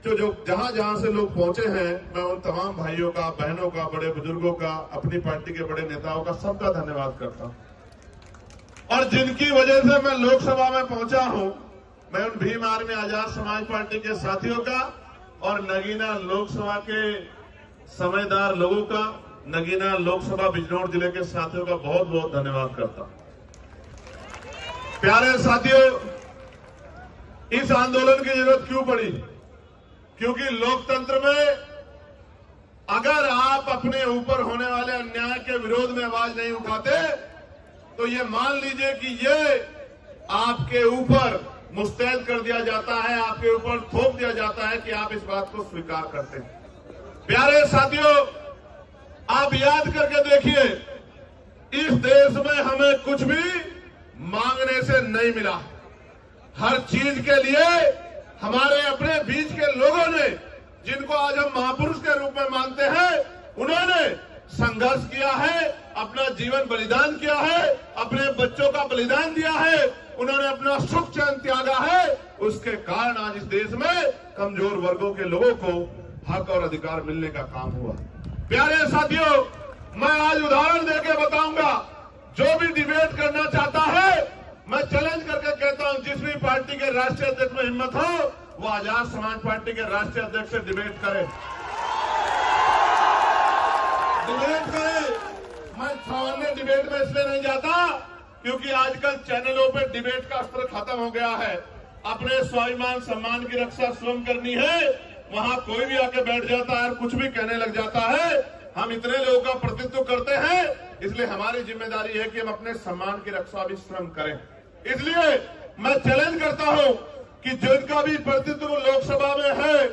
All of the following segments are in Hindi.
जो जहां जहां से लोग पहुंचे हैं, मैं उन तमाम भाइयों का, बहनों का, बड़े बुजुर्गों का, अपनी पार्टी के बड़े नेताओं का, सबका धन्यवाद करता हूं। और जिनकी वजह से मैं लोकसभा में पहुंचा हूं, मैं उन भीम आर्मी आजाद समाज पार्टी के साथियों का और नगीना लोकसभा के समझदार लोगों का, नगीना लोकसभा बिजनौर जिले के साथियों का बहुत बहुत धन्यवाद करता हूं। प्यारे साथियों, इस आंदोलन की जरूरत क्यों पड़ी? क्योंकि लोकतंत्र में अगर आप अपने ऊपर होने वाले अन्याय के विरोध में आवाज नहीं उठाते तो ये मान लीजिए कि ये आपके ऊपर मुस्तैद कर दिया जाता है, आपके ऊपर थोप दिया जाता है कि आप इस बात को स्वीकार करते हैं। प्यारे साथियों, आप याद करके देखिए, इस देश में हमें कुछ भी मांगने से नहीं मिला। हर चीज के लिए हमारे अपने बीच के लोगों ने, जिनको आज हम महापुरुष के रूप में मानते हैं, उन्होंने संघर्ष किया है, अपना जीवन बलिदान किया है, अपने बच्चों का बलिदान दिया है, उन्होंने अपना सुख चैन त्यागा है। उसके कारण आज इस देश में कमजोर वर्गों के लोगों को हक और अधिकार मिलने का काम हुआ। प्यारे साथियों, मैं आज उदाहरण देके बताऊंगा, जो भी डिबेट करना चाहता है, मैं चैलेंज करके कहता हूं, जिस भी पार्टी के राष्ट्रीय अध्यक्ष में हिम्मत हो, वो आजाद समाज पार्टी के राष्ट्रीय अध्यक्ष से डिबेट करे। डिबेट करे। मैं सामान्य डिबेट में इसलिए नहीं जाता क्योंकि आजकल चैनलों पे डिबेट का अस्त्र खत्म हो गया है। अपने स्वाभिमान सम्मान की रक्षा स्वयं करनी है, वहां कोई भी आके बैठ जाता है और कुछ भी कहने लग जाता है। हम इतने लोगों का प्रतिनिधित्व करते हैं, इसलिए हमारी जिम्मेदारी है कि हम अपने सम्मान की रक्षा भी स्वयं करें। इसलिए मैं चैलेंज करता हूं कि जिनका भी प्रतिनिधित्व लोकसभा में है,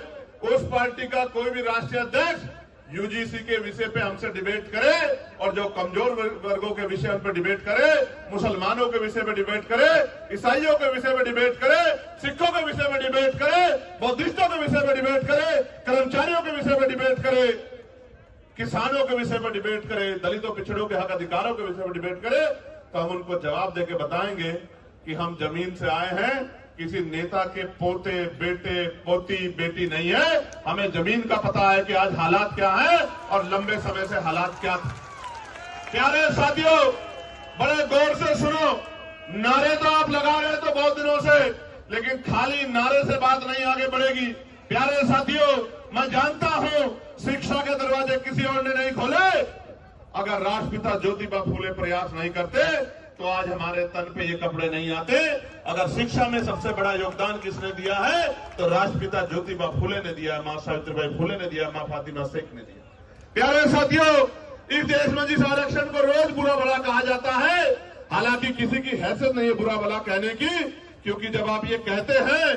उस पार्टी का कोई भी राष्ट्रीय अध्यक्ष यूजीसी के विषय पे हमसे डिबेट करे, और जो कमजोर वर्गों के विषय पर डिबेट करे, मुसलमानों के विषय पर डिबेट करे, ईसाइयों के विषय पर डिबेट करे, सिखों के विषय पर डिबेट करे, बौद्धिस्टों के विषय पर डिबेट करे, कर्मचारियों के विषय पर डिबेट करे, किसानों के विषय पर डिबेट करे, दलितों पिछड़ों के हक अधिकारों के विषय पर डिबेट करे, तो हम उनको जवाब देके बताएंगे कि हम जमीन से आए हैं, किसी नेता के पोते, बेटे, पोती, बेटी नहीं है। हमें जमीन का पता है कि आज हालात क्या है और लंबे समय से हालात क्या थे। प्यारे साथियों, बड़े गौर से सुनो, नारे तो आप लगा रहे तो बहुत दिनों से, लेकिन खाली नारे से बात नहीं आगे बढ़ेगी। प्यारे साथियों, मैं जानता हूं शिक्षा के दरवाजे किसी और ने नहीं खोले। अगर राष्ट्रपिता ज्योतिबा फूले प्रयास नहीं करते तो आज हमारे तन पे ये कपड़े नहीं आते। अगर शिक्षा में सबसे बड़ा योगदान किसने दिया है तो राष्ट्रपिता ज्योतिबा फूले ने दिया, मां सावित्रीबाई फूले ने दिया, मां फातिमा शेख ने दिया। प्यारे साथियों, इस देश में जिस आरक्षण को रोज बुरा भला कहा जाता है, हालांकि किसी की हैसियत नहीं है बुरा भला कहने की, क्योंकि जब आप ये कहते हैं,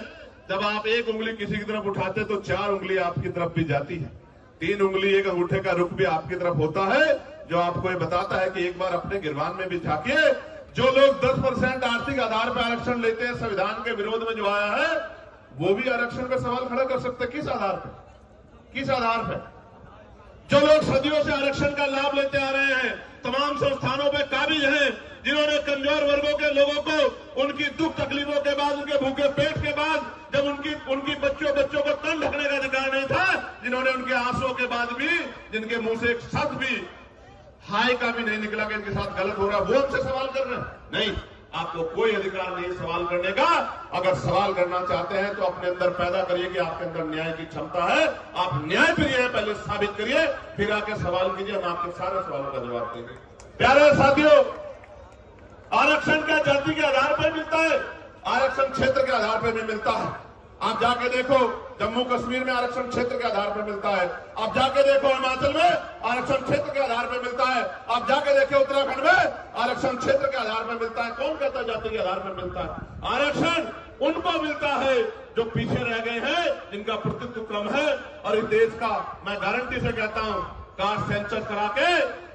जब आप एक उंगली किसी की तरफ उठाते तो 4 उंगली आपकी तरफ भी जाती है, 3 उंगली एक अंगूठे का रुख भी आपकी तरफ होता है, जो आपको ये बताता है कि एक बार अपने गिरबान में भी झांकिए। जो लोग 10% आर्थिक आधार पर आरक्षण लेते हैं, संविधान के विरोध में जो आया है, वो भी आरक्षण पर सवाल खड़ा कर सकते हैं। किस आधार पर? किस आधार पर? जो लोग सदियों से आरक्षण का लाभ लेते आ रहे हैं, तमाम संस्थानों पे काबिज हैं, जिन्होंने कमजोर वर्गों के लोगों को उनकी दुख तकलीफों के बाद, उनके भूखे पेट के बाद, जब उनकी बच्चों को तन ढकने का अधिकार नहीं था, जिन्होंने उनके आंसुओं के बाद भी, जिनके मुंह से एक शब्द भी हाय का भी नहीं निकला कि इनके साथ गलत हो रहा, वो हमसे सवाल कर रहे हैं। नहीं, आपको कोई अधिकार नहीं सवाल करने का। अगर सवाल करना चाहते हैं तो अपने अंदर पैदा करिए कि आपके अंदर न्याय की क्षमता है, आप न्याय प्रिय हैं, पहले साबित करिए, फिर आके सवाल कीजिए, हम आपके सारे सवालों का जवाब देंगे। प्यारे साथियों, आरक्षण क्या जाति के आधार पर मिलता है? आरक्षण क्षेत्र के आधार पर भी मिलता है। आप जाके देखो, जम्मू कश्मीर में आरक्षण क्षेत्र के आधार पर मिलता है। आप जाके देखो, हिमाचल में आरक्षण क्षेत्र के आधार पर मिलता है। आप जाके देखो, उत्तराखंड में आरक्षण क्षेत्र के आधार पर मिलता है। कौन कहता है जाति के आधार पर मिलता है? आरक्षण उनको मिलता है जो पीछे रह गए हैं, जिनका प्रतिनिधित्व कम है। और इस देश का मैं गारंटी से कहता हूं, कास्ट सेंसस करा के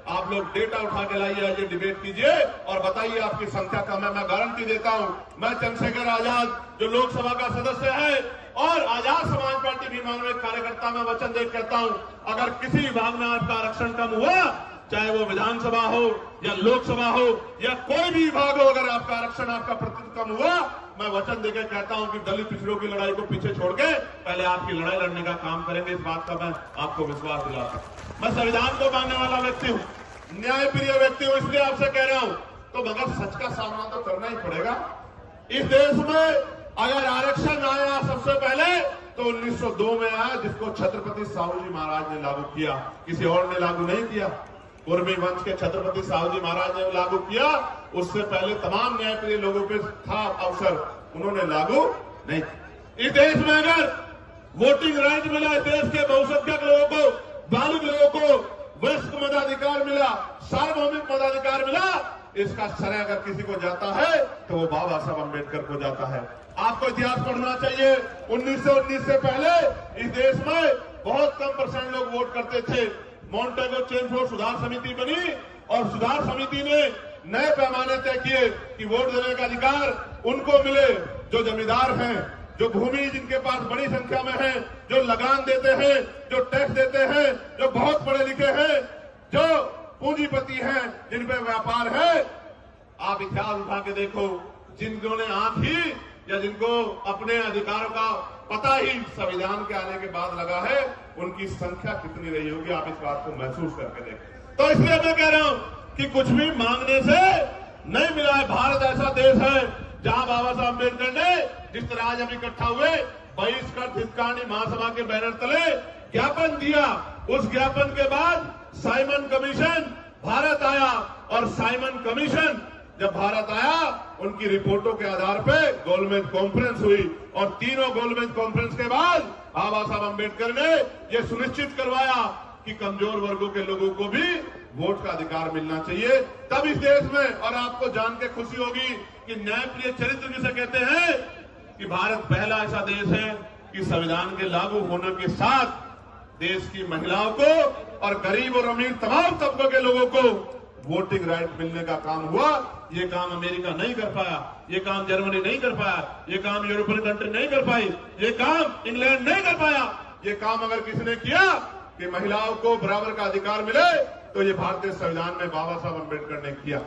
आप लोग डेटा उठा के लाइए, आज डिबेट कीजिए और बताइए आपकी संख्या कम है। मैं गारंटी देता हूं, मैं चंद्रशेखर आजाद जो लोकसभा का सदस्य है और आजाद समाज पार्टी भी मानव कार्यकर्ता में वचन दे कहता हूं, अगर किसी विभाग में आपका आरक्षण कम हुआ चाहे वो विधानसभा हो या लोकसभा हो या कोई भी विभाग हो, अगर आपका आरक्षण, आपका प्रतिशत कम हुआ, मैं वचन देकर कहता हूं कि दलित पिछड़ों की लड़ाई को पीछे छोड़ के पहले आपकी लड़ाई लड़ने का काम करेंगे। इस बात का मैं आपको विश्वास दिलाता हूं। मैं संविधान को मानने वाला व्यक्ति हूं, न्यायप्रिय व्यक्ति हूं, इसलिए आपसे कह रहा हूं, तो मगर सच का सामना तो करना ही पड़ेगा। इस देश में अगर आरक्षण आया सबसे पहले तो 1902 में आया, जिसको छत्रपति साहू जी महाराज ने लागू किया, किसी और ने लागू नहीं किया। कुर्मी वंश के छत्रपति साहू जी महाराज ने लागू किया, उससे पहले तमाम न्यायप्रिय लोगों पे था अवसर, उन्होंने लागू नहीं। इस देश में अगर वोटिंग राइट मिला, इस देश के बहुसंख्यक लोगों को, बालिग लोगों को वयस्क मताधिकार मिला, सार्वभौमिक मताधिकार मिला, इसका श्रेय अगर किसी को जाता है तो वो बाबा साहब अम्बेडकर को जाता है। आपको इतिहास पढ़ना चाहिए। 1919 से पहले इस देश में बहुत कम परसेंट लोग वोट करते थे। मॉन्टेगो चेम्सफोर्ड सुधार समिति बनी और सुधार समिति ने नए पैमाने तय किए कि वोट देने का अधिकार उनको मिले जो जमींदार हैं, जो भूमि जिनके पास बड़ी संख्या में है, जो लगान देते हैं, जो टैक्स देते हैं, जो बहुत पढ़े लिखे हैं, जो पूंजीपति हैं, जिन पे व्यापार है। आप इतिहास उठा के देखो, जिन्होंने आंख ही या जिनको अपने अधिकारों का पता ही संविधान के आने के बाद लगा है, उनकी संख्या कितनी रही होगी, आप इस बात को महसूस करके देखें। तो इसलिए मैं कह रहा हूं कि कुछ भी मांगने से नहीं मिला है। भारत ऐसा देश है जहां बाबा साहब अम्बेडकर ने जिस तरह आज हम इकट्ठा हुए बहिष्कृत हितकानी महासभा के बैनर तले ज्ञापन दिया, उस ज्ञापन के बाद साइमन कमीशन भारत आया और साइमन कमीशन जब भारत आया, उनकी रिपोर्टों के आधार पर गोलमेज कॉन्फ्रेंस हुई और तीनों गोलमेज कॉन्फ्रेंस के बाद बाबा साहब अम्बेडकर ने यह सुनिश्चित करवाया कि कमजोर वर्गों के लोगों को भी वोट का अधिकार मिलना चाहिए। तब इस देश में, और आपको जान के खुशी होगी कि न्यायप्रिय चरित्र जिसे कहते हैं, कि भारत पहला ऐसा देश है कि संविधान के लागू होने के साथ देश की महिलाओं को और गरीब और अमीर तमाम तबकों के लोगों को वोटिंग राइट मिलने का काम हुआ। ये काम अमेरिका नहीं कर पाया, ये काम जर्मनी नहीं कर पाया, ये काम यूरोपियन कंट्री नहीं कर पाई, ये काम इंग्लैंड नहीं कर पाया। ये काम अगर किसी ने किया कि महिलाओं को बराबर का अधिकार मिले, तो ये भारतीय संविधान में बाबा साहब अम्बेडकर ने किया।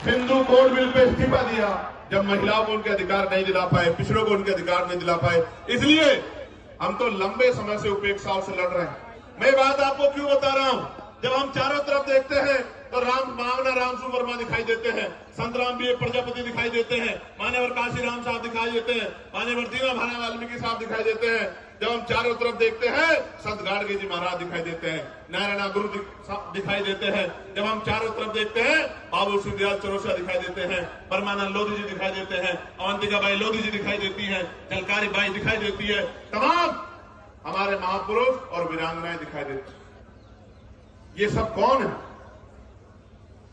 हिंदू कोड बिल पे इस्तीफा दिया जब महिलाओं को उनके अधिकार नहीं दिला पाए, पिछड़ों को उनके अधिकार नहीं दिला पाए। इसलिए हम तो लंबे समय से उपेक्षाओं से लड़ रहे हैं। मैं बात आपको क्यों बता रहा हूं, जब हम चारों तरफ देखते हैं तो माननीय रामसु वर्मा दिखाई देते हैं, संत राम बी प्रजापति दिखाई देते हैं, मान्यवर काशीराम साहब दिखाई देते हैं, मान्यवर दीना भाना वाल्मीकि साहब दिखाई देते हैं। जब हम चारों तरफ देखते हैं, संत गाडगे जी महाराज दिखाई देते हैं, नारायण गुरु दिखाई देते हैं। जब हम चारों तरफ देखते हैं, बाबू सुखदयाल चौरसिया दिखाई देते हैं, परमानंद लोधी जी दिखाई देते हैं, अवंतिका बाई लोधी जी दिखाई देती है, झलकारी बाई दिखाई देती है, तमाम हमारे महापुरुष और वीरांगनाएं दिखाई देती। ये सब कौन है?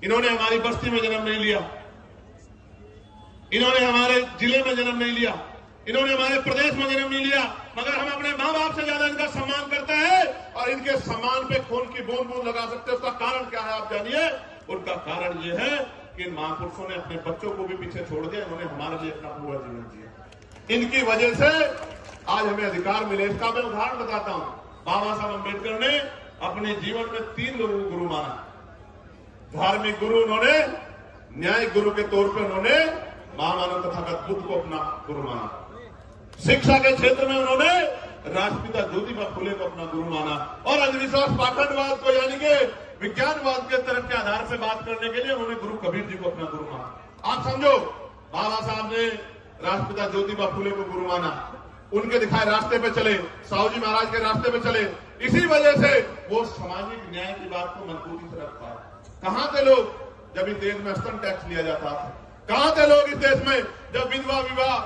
इन्होंने हमारी बस्ती में जन्म नहीं लिया, इन्होंने हमारे जिले में जन्म नहीं लिया, इन्होंने हमारे प्रदेश में जन्म नहीं लिया, मगर हम अपने मां बाप से ज्यादा इनका सम्मान करते हैं और इनके सम्मान पे खून की बूंद बूंद लगा सकते हैं। उसका कारण क्या है आप जानिए। उनका कारण ये है कि इन महापुरुषों ने अपने बच्चों को भी पीछे छोड़ दिया, इन्होंने हमारे लिए अपना पूरा जीवन जिया। इनकी वजह से आज हमें अधिकार मिले। इसका मैं उदाहरण बताता हूं। बाबा साहब अम्बेडकर ने अपने जीवन में 3 लोगों को गुरु माना। धार्मिक गुरु उन्होंने, न्यायिक गुरु के तौर पर उन्होंने महामानव तथागत बुद्ध को अपना गुरु माना। शिक्षा के क्षेत्र में उन्होंने राष्ट्रपिता ज्योतिबा फुले को अपना गुरु माना और अंधविश्वास पाखंडवाद को यानी कि विज्ञानवाद के तरफ के आधार से बात करने के लिए उन्होंने गुरु कबीर जी को अपना गुरु माना। आप समझो, बाबा साहब ने राष्ट्रपिता ज्योतिबा फुले को गुरु माना, उनके दिखाए रास्ते पे चले, साहू जी महाराज के रास्ते पे चले। इसी वजह से वो सामाजिक न्याय की बात को मजबूती से रख पाए। कहां थे लोग जब इस देश में स्तन टैक्स लिया जाता था? कहां थे लोग इस देश में जब विधवा विवाह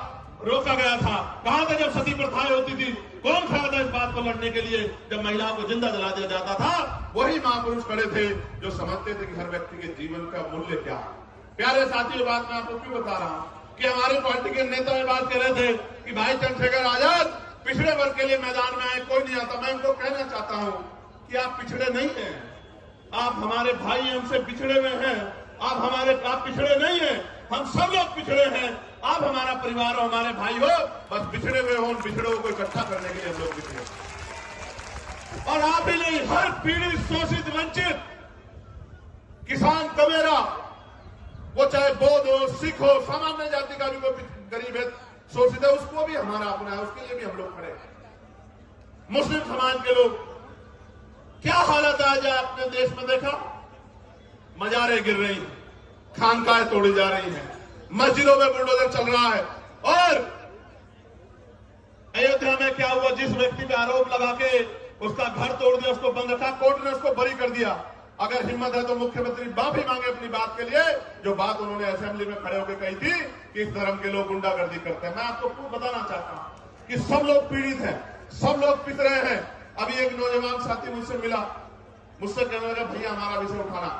रोका गया था? कहां थे जब सती प्रथाएं होती थी? कौन खड़ा था इस बात को लड़ने के लिए जब महिलाओं को जिंदा जला दिया जाता था? वही महापुरुष खड़े थे जो समझते थे कि हर व्यक्ति के जीवन का मूल्य क्या है। प्यारे साथियों, बात मैं आपको क्यों बता रहा हूं कि हमारे पार्टी के नेता ये बात कह रहे थे कि भाई चंद्रशेखर आजाद पिछड़े वर्ग के लिए मैदान में आए, कोई नहीं आता। मैं उनको कहना चाहता हूं कि आप पिछड़े नहीं हैं, आप हमारे भाई, हमसे पिछड़े हुए हैं। आप पिछड़े नहीं हैं, हम सब लोग पिछड़े हैं। आप हमारा परिवार हो, हमारे भाई हो, बस पिछड़े हुए हो, उन पिछड़ों को इकट्ठा करने के लिए हम लोग पिछड़े। और आप ही नहीं, हर पीड़ित, शोषित, वंचित किसान, कमेरा, वो चाहे बौद्ध हो, सिख हो, सामान्य जाति का भी कोई गरीब है, शोषित है, उसको भी हमारा अपना है, उसके लिए भी हम लोग खड़े हैं। मुस्लिम समाज के लोग, क्या हालत आज आपने देश में देखा? मजारें गिर रही हैं, खानकाहें तोड़ी जा रही हैं, मस्जिदों में बुलडोजर चल रहा है। और अयोध्या में क्या हुआ? जिस व्यक्ति पे आरोप लगा के उसका घर तोड़ दिया, उसको बंद रखा, कोर्ट ने उसको बरी कर दिया। अगर हिम्मत है तो मुख्यमंत्री माफी मांगे अपनी बात के लिए, जो बात उन्होंने असेंबली में खड़े होकर कही थी कि इस धर्म के लोग गुंडागर्दी करते हैं। मैं आपको खूब बताना चाहता हूं कि सब लोग पीड़ित हैं, सब लोग पिस रहे हैं। अभी एक नौजवान साथी मुझसे मिला, मुझसे कहने लगा भैया हमारा विषय उठाना।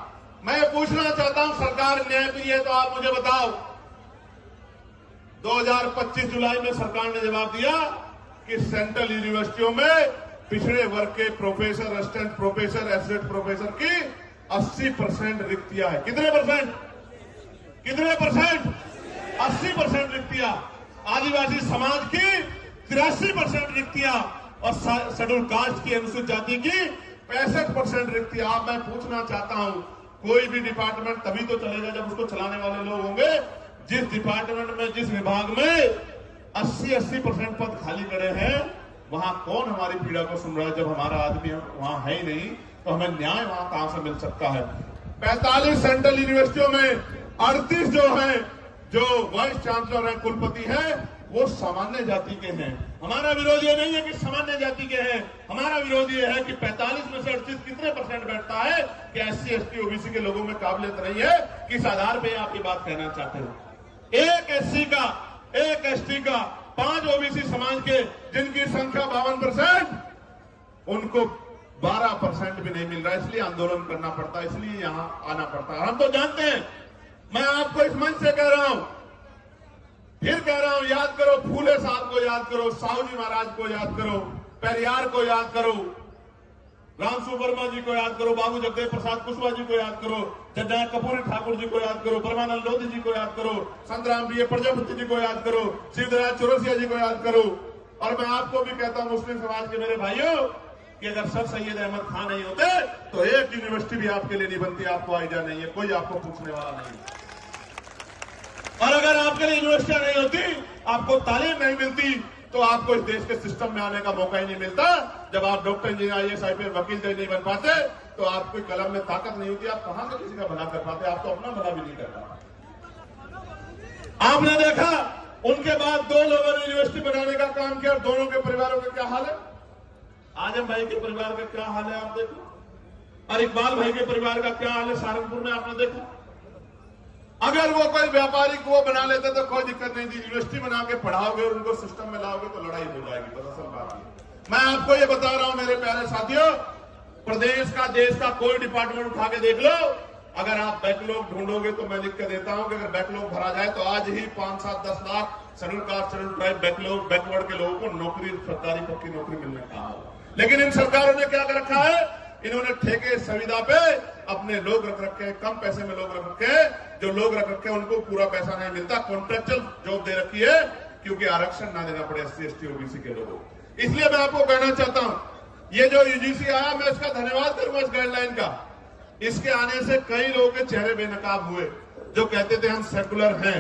मैं पूछना चाहता हूं, सरकार न्यायप्रिय है तो आप मुझे बताओ, 2025 जुलाई में सरकार ने जवाब दिया कि सेंट्रल यूनिवर्सिटियों में पिछड़े वर्ग के professor, assistant professor, associate professor की 80% रिक्तियां है। कितने परसेंट? 80% रिक्तियां। आदिवासी समाज की 83% रिक्तियां और शेड्यूल कास्ट की, अनुसूचित जाति की 65% रिक्तियां। अब मैं पूछना चाहता हूं, कोई भी डिपार्टमेंट तभी तो चलेगा जब उसको चलाने वाले लोग होंगे। जिस डिपार्टमेंट में, जिस विभाग में 80% पद खाली पड़े हैं, वहां कौन हमारी पीड़ा को सुन रहा है? जब हमारा आदमी वहां है ही नहीं तो हमें न्याय वहां कहां से मिल सकता है? 45 सेंट्रल यूनिवर्सिटियों में 38 जो हैं, जो वाइस चांसलर हैं, कुलपति हैं, वो सामान्य जाति के हैं। हमारा विरोध ये नहीं है कि सामान्य जाति के हैं, हमारा विरोध ये है कि 45 में से 38 कितने परसेंट बैठता है कि SC, ST, OBC के लोगों में काबिलियत नहीं है? किस आधार पर आप ये बात कहना चाहते हो? एक SC का, एक ST का, 5 OBC समाज के, जिनकी संख्या 52%, उनको 12% भी नहीं मिल रहा। इसलिए आंदोलन करना पड़ता है, इसलिए यहां आना पड़ता है। हम तो जानते हैं, मैं आपको इस मंच से कह रहा हूं, फिर कह रहा हूं, याद करो फूले साहब को, याद करो साहू जी महाराज को, याद करो पेरियार को, याद करो रामसु वर्मा जी को, याद करो बाबू जगदेव प्रसाद कुशवाहा जी को, याद करो जगन्नाथ कपूरी ठाकुर जी को, याद करो परमानंद लोधी जी को, याद करो संतराम प्रिय प्रजापति जी को, याद करो शिवराज चौरसिया जी को, याद करो। और मैं आपको भी कहता हूं, मुस्लिम समाज के मेरे भाइयों, कि अगर सर सैयद अहमद खान नहीं होते तो एक यूनिवर्सिटी भी आपके लिए नहीं बनती, आपको आइडिया नहीं है, कोई आपको पूछने वाला नहीं। और अगर आपके लिए यूनिवर्सिटियां नहीं होती, आपको तालीम नहीं मिलती, तो आपको इस देश के सिस्टम में आने का मौका ही नहीं मिलता। जब आप डॉक्टर, इंजीनियर, IAS, IPS, वकील नहीं बन पाते, तो आपकी कलम में ताकत नहीं होती, आप कहां से किसी का भला कर पाते? आप तो अपना भला भी नहीं कर पाते। आपने देखा, उनके बाद 2 लोगों ने यूनिवर्सिटी बनाने का काम किया, और दोनों के परिवारों का क्या हाल है? आजम भाई के परिवार का क्या हाल है आप देखो, और इकबाल भाई के परिवार का क्या हाल है सहारनपुर में, आपने देखा। अगर वो कोई व्यापारिक वो बना लेते तो कोई दिक्कत नहीं थी। यूनिवर्सिटी बना के पढ़ाओगे और उनको सिस्टम में लाओगे तो लड़ाई हो जाएगी। बस असल बात है, मैं आपको ये बता रहा हूं मेरे प्यारे साथियों, प्रदेश का, देश का कोई डिपार्टमेंट उठा के देख लो, अगर आप बैकलॉग ढूंढोगे तो मैं लिख के देता हूं कि अगर बैकलॉग भरा जाए तो आज ही 5, 7, 10 lakh schedule caste, schedule tribe, backlog, backward के लोगों को नौकरी, सरकारी पक्की नौकरी मिलने का होगा। लेकिन इन सरकारों ने क्या कर रखा है? इन्होंने ठेके संविदा पे अपने लोग रख रखे हैं, कम पैसे में लोग रख रखे हैं। जो लोग रख रखे हैं उनको पूरा पैसा नहीं मिलता, कॉन्ट्रेक्चुअल जॉब दे रखी है, क्योंकि आरक्षण ना देना पड़े SC, ST, OBC के लोगों को। इसलिए मैं आपको कहना चाहता हूं, ये जो UGC आया, मैं इसका धन्यवाद करूंगा इस गाइडलाइन का। इसके आने से कई लोगों के चेहरे बेनकाब हुए, जो कहते थे हम सेकुलर हैं,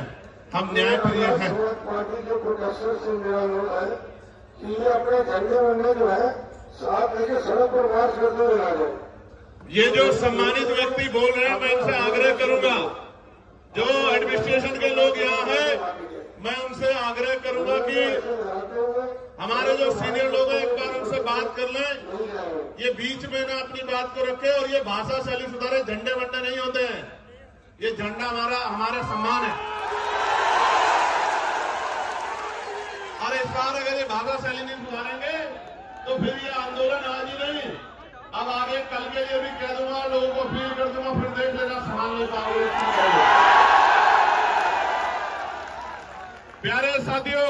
हम न्यायप्रिय हैं। पार्टी जो प्रोटेस्टर से मेरा अनुरोध है कि ये अपने झंडे वंडे जो है साथ लेके सड़क पर मार्च करते हुए आ जाए। ये जो सम्मानित व्यक्ति बोल रहे हैं, मैं इनसे आग्रह करूंगा, जो एडमिनिस्ट्रेशन के लोग यहाँ हैं, मैं उनसे आग्रह करूंगा कि हमारे जो सीनियर लोग हैं, एक बार उनसे बात कर लें, ये बीच में ना अपनी बात को रखे और ये भाषा शैली सुधारे। झंडे वंडे नहीं होते हैं, ये झंडा हमारा सम्मान है। और इस बार अगर ये भाषा शैली नहीं सुधारेंगे तो फिर ये आंदोलन आज ही नहीं, अब आगे कल के लिए भी कह दूंगा, लोगों को अपील कर दूंगा, फिर देख लेना संभाल नहीं पाओगे। प्यारे साथियों,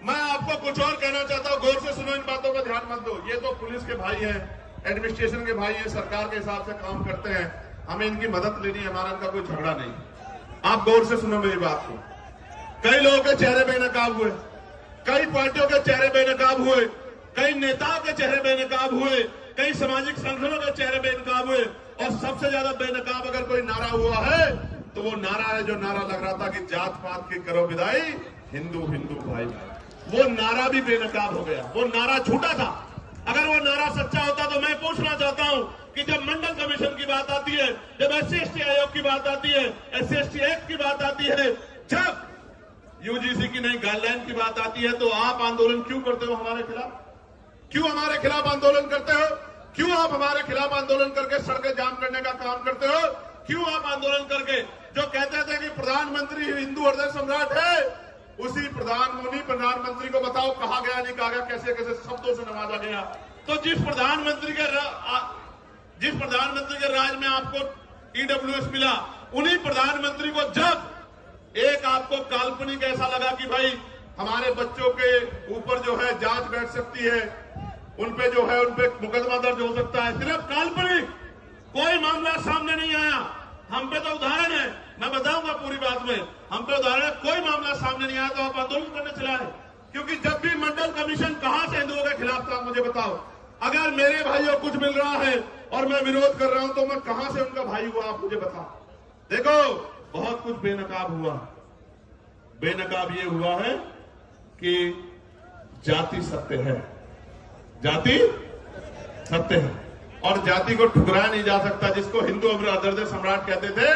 मैं आपको कुछ और कहना चाहता हूं, गौर से सुनो, इन बातों पर ध्यान मत दो। ये तो पुलिस के भाई हैं, एडमिनिस्ट्रेशन के भाई हैं, सरकार के हिसाब से काम करते हैं, हमें इनकी मदद लेनी है, हमारा इनका कोई झगड़ा नहीं। आप गौर से सुनो मेरी बात को। कई लोगों के चेहरे बेनकाब हुए, कई पार्टियों के चेहरे बेनकाब हुए, कई नेताओं के चेहरे बेनकाब हुए, कई सामाजिक संगठनों के चेहरे बेनकाब हुए, और सबसे ज्यादा बेनकाब अगर कोई नारा हुआ है तो वो नारा है जो नारा लग रहा था कि जात पात की करो विदाई, हिंदू हिंदू भाई भाई। वो नारा भी बेनकाब हो गया, वो नारा झूठा था। अगर वो नारा सच्चा होता तो मैं पूछना चाहता हूं कि जब मंडल कमीशन की बात आती है, जब SC/ST आयोग की बात आती है, SC/ST एक्ट की बात आती है, जब यूजीसी की नई गाइडलाइन की बात आती है, तो आप आंदोलन क्यों करते हो हमारे खिलाफ? क्यों हमारे खिलाफ आंदोलन करते हो? क्यों आप हमारे खिलाफ आंदोलन करके सड़कें जाम करने का काम करते हो? क्यों आप आंदोलन करके जो कहते थे कि प्रधानमंत्री हिंदू हृदय सम्राट है, उसी प्रधानमंत्री को बताओ कहा गया, नहीं कहा गया, कैसे कैसे शब्दों से नवाजा गया। तो जिस प्रधानमंत्री के राज में आपको EWS मिला, उन्हीं प्रधानमंत्री को जब एक आपको काल्पनिक ऐसा लगा कि भाई हमारे बच्चों के ऊपर जो है जांच बैठ सकती है, उनपे जो है उनपे मुकदमा दर्ज हो सकता है, सिर्फ काल्पनिक, कोई मामला सामने नहीं आया। हम पे तो उदाहरण है, मैं बताऊंगा पूरी बात में, हम पे उदाहरण है, कोई मामला सामने नहीं आया तो आप आंदोलन करने चला है। क्योंकि जब भी मंडल कमीशन कहां से हिंदुओं के खिलाफ था, मुझे बताओ। अगर मेरे भाइयों कुछ मिल रहा है और मैं विरोध कर रहा हूं तो मैं कहां से उनका भाई हुआ, आप मुझे बताओ। देखो बहुत कुछ बेनकाब हुआ। बेनकाब ये हुआ है कि जाति सत्य है, जाति सत्य है, और जाति को ठुकराया नहीं जा सकता। जिसको हिंदू हृदय सम्राट कहते थे,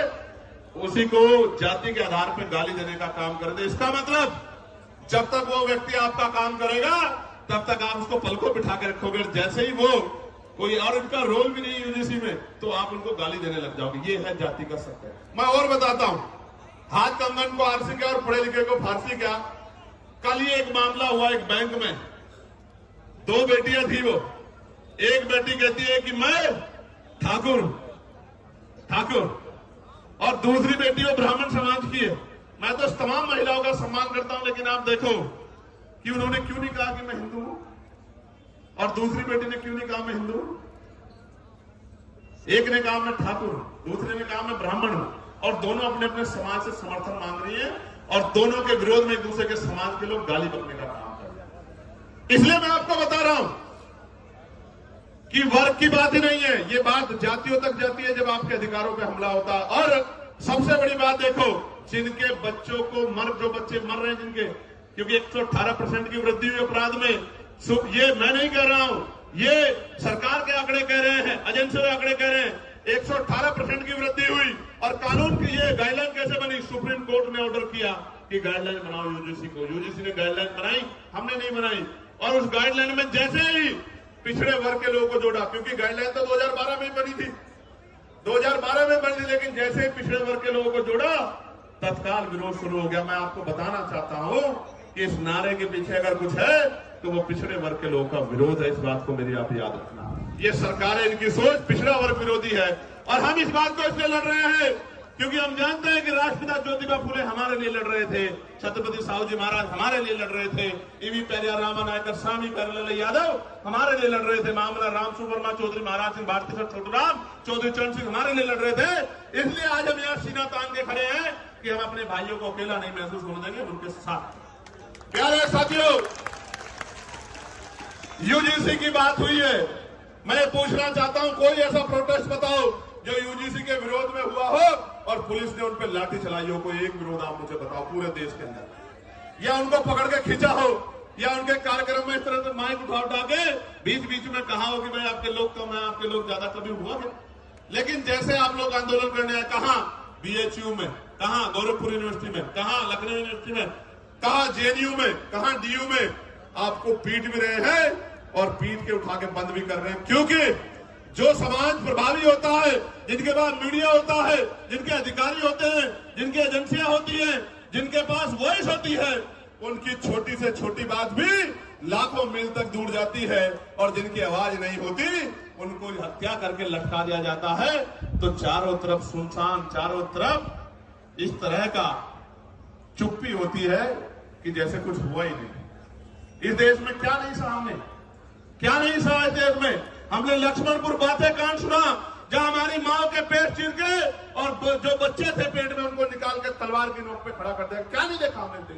उसी को जाति के आधार पर गाली देने का काम कर दे। इसका मतलब जब तक वो व्यक्ति आपका काम करेगा तब तक आप उसको पलकों बिठा के रखोगे। जैसे ही वो कोई और इनका रोल भी नहीं यूजीसी में, तो आप उनको गाली देने लग जाओगे। ये है जाति का सत्य। मैं और बताता हूं, हाथ कंगन को आरसी क्या और पढ़े लिखे को फारसी क्या। कल ही एक मामला हुआ एक बैंक में, 2 बेटियां थी। वो एक बेटी कहती है कि मैं ठाकुर और दूसरी बेटी वो ब्राह्मण समाज की है। मैं तो तमाम महिलाओं का सम्मान करता हूं, लेकिन आप देखो कि उन्होंने क्यों नहीं कहा कि मैं हिंदू हूं, और दूसरी बेटी ने क्यों नहीं कहा मैं हिंदू हूं। एक ने कहा मैं ठाकुर, दूसरे ने कहा मैं ब्राह्मण हूं, और दोनों अपने अपने समाज से समर्थन मांग रही है, और दोनों के विरोध में एक दूसरे के समाज के लोग गाली बकने का काम कर रहे हैं। इसलिए मैं आपको बता रहा हूं कि वर्ग की बात ही नहीं है, ये बात जातियों तक जाती है जब आपके अधिकारों पे हमला होता है। और सबसे बड़ी बात देखो, जिनके बच्चों को जो बच्चे मर रहे हैं जिनके, क्योंकि 118% की वृद्धि हुई अपराध में, ये मैं नहीं कह रहा हूं, ये सरकार के आंकड़े कह रहे हैं, एजेंसियों के आंकड़े कह रहे हैं, 118% की वृद्धि हुई। और कानून की ये गाइडलाइन कैसे बनी? सुप्रीम कोर्ट ने ऑर्डर किया कि गाइडलाइन बनाओ यूजीसी को। यूजीसी ने गाइडलाइन बनाई, हमने नहीं बनाई। और उस गाइडलाइन में जैसे ही पिछड़े वर्ग के लोगों को जोड़ा, क्योंकि गाइडलाइन तो 2012 में ही बनी थी, 2012 में बनी थी, लेकिन जैसे ही पिछड़े वर्ग के लोगों को जोड़ा, तत्काल विरोध शुरू हो गया। मैं आपको बताना चाहता हूं कि इस नारे के पीछे अगर कुछ है तो वो पिछड़े वर्ग के लोगों का विरोध है। इस बात को मेरी आप याद रखना। ये सरकारें, इनकी सोच पिछड़ा वर्ग विरोधी है, और हम इस बात को इसलिए लड़ रहे हैं क्योंकि हम जानते हैं कि राष्ट्रपिता ज्योतिबा फुले हमारे लिए लड़ रहे थे, छत्रपति साहू जी महाराज हमारे लिए लड़ रहे थे, ईवी पेरियार रामानायकर स्वामी प्यारेलाल यादव हमारे लिए लड़ रहे थे, मामला राम सुवर्मा चौधरी महाराज सिंह भारती सर छोटूराम चौधरी चरण सिंह हमारे लिए लड़ रहे थे। इसलिए आज हम यहाँ सीना तान के खड़े हैं कि हम अपने भाइयों को अकेला नहीं महसूस होने देंगे, उनके साथ। प्यारे साथियों, यूजीसी की बात हुई है, मैं पूछना चाहता हूं, कोई ऐसा प्रोटेस्ट बताओ जो यूजीसी के विरोध में हुआ हो और पुलिस ने उन पर लाठी चलाई हो। कोई एक विरोध आप मुझे बताओ पूरे देश के अंदर, या उनको पकड़ के खींचा हो, या उनके कार्यक्रम में इस तरह से माइक उठा के बीच बीच में कहा हो कि भाई आपके लोग कम है, आपके लोग ज्यादा, कभी हुआ क्या? लेकिन जैसे आप लोग आंदोलन करने आए, कहां BHU में, कहां गोरखपुर यूनिवर्सिटी में, कहां लखनऊ यूनिवर्सिटी में, कहां JNU में, कहां DU में, आपको पीट भी रहे हैं और पीट के उठा के बंद भी कर रहे हैं। क्योंकि जो समाज प्रभावी होता है, जिनके पास मीडिया होता है, जिनके अधिकारी होते हैं, जिनकी एजेंसियां होती हैं, जिनके पास वॉइस होती है, उनकी छोटी से छोटी बात भी लाखों मील तक दूर जाती है, और जिनकी आवाज नहीं होती उनको हत्या करके लटका दिया जाता है। तो चारों तरफ सुनसान, चारों तरफ इस तरह का चुप्पी होती है कि जैसे कुछ हुआ ही नहीं। इस देश में क्या नहीं सहा हमने, क्या नहीं सहा इस देश में। हमने लक्ष्मणपुर बातें कांड सुना, जहां हमारी मां के पेट चीर के और जो बच्चे थे पेट में उनको निकाल के तलवार की नोक पे खड़ा कर दिया। क्या नहीं देखा हमने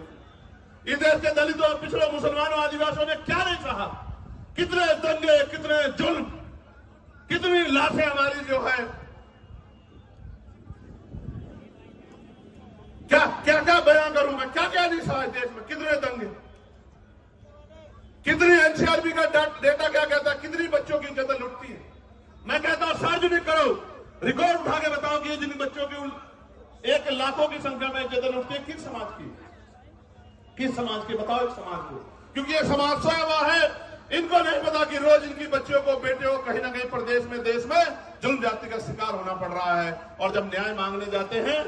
इस देश के दलितों, पिछड़ों, मुसलमानों, आदिवासियों ने क्या नहीं सहा। कितने दंगे, कितने जुल्म, कितनी लाशें हमारी जो है, क्या क्या क्या बयान करूं मैं, क्या क्या नहीं सहा है देश में, कितने दंगे, कितनी एनसीआरबी का डेटा क्या कहता है, कितनी बच्चों की इज्जत लुटती है। मैं कहता हूं सार्वजनिक करो, रिकॉर्ड उठा के बताओ कि जिन बच्चों की 1 लाखों की संख्या में इज्जत लुटती है, किस समाज की, किस समाज की, बताओ एक समाज को। क्योंकि ये समाज सोया हुआ है, इनको नहीं पता कि रोज इनकी बच्चियों को, बेटियों को कहीं ना कहीं प्रदेश में, देश में जुल्म जाति का शिकार होना पड़ रहा है। और जब न्याय मांगने जाते हैं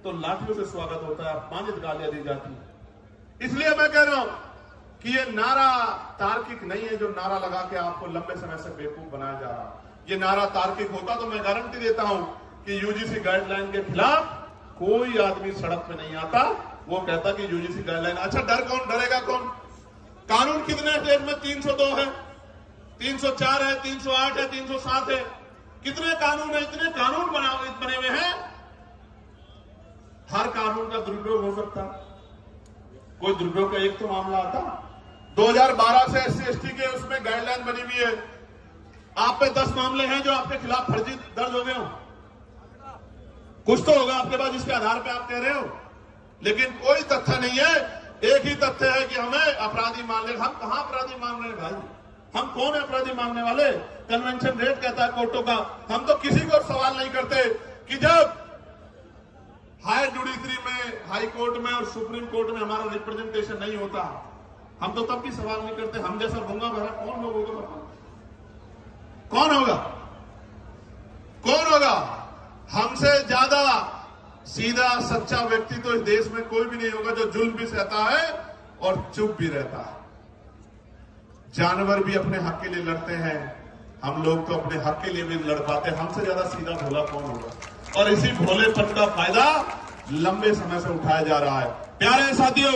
तो लाठियों से स्वागत होता है, अपमानित गालियां दी जाती है। इसलिए मैं कह रहा हूं कि ये नारा तार्किक नहीं है, जो नारा लगा के आपको लंबे समय से बेवकूफ बनाया जा रहा है। ये नारा तार्किक होता तो मैं गारंटी देता हूं कि यूजीसी गाइडलाइन के खिलाफ कोई आदमी सड़क पे नहीं आता। वो कहता कि यूजीसी गाइडलाइन, अच्छा डर कौन, डरेगा कौन? कानून कितने हैं देश में? 302 है, 304 है, 308 है, 307 है, कितने कानून है? इतने कानून बने हुए हैं, हर कानून का दुरुपयोग हो सकता। कोई दुरुपयोग का एक तो मामला आता। 2012 से SC/ST के उसमें गाइडलाइन बनी हुई है, आप पे 10 मामले हैं जो आपके खिलाफ फर्जी दर्ज हो गए हो, कुछ तो होगा आपके पास जिसके आधार पे आप कह रहे हो, लेकिन कोई तथ्य नहीं है। एक ही तथ्य है कि हमें अपराधी मान ले। हम कहां अपराधी मान रहे हैं भाई? हम कौन है अपराधी मानने वाले? कन्वेंशन रेट कहता है कोर्टों का। हम तो किसी को सवाल नहीं करते कि जब हायर जुडिशरी में, हाई कोर्ट में और सुप्रीम कोर्ट में हमारा रिप्रेजेंटेशन नहीं होता, हम तो तब भी सवाल नहीं करते। हम जैसा गूंगा भरा कौन लोग होगा? कौन होगा? कौन होगा? हमसे ज्यादा सीधा सच्चा व्यक्ति तो इस देश में कोई भी नहीं होगा, जो जुल्म भी सहता है और चुप भी रहता है। जानवर भी अपने हक के लिए लड़ते हैं, हम लोग तो अपने हक के लिए भी लड़ पाते हैं। हमसे ज्यादा सीधा भोला कौन होगा? और इसी भोलेपन का फायदा लंबे समय से उठाया जा रहा है। प्यारे साथियों,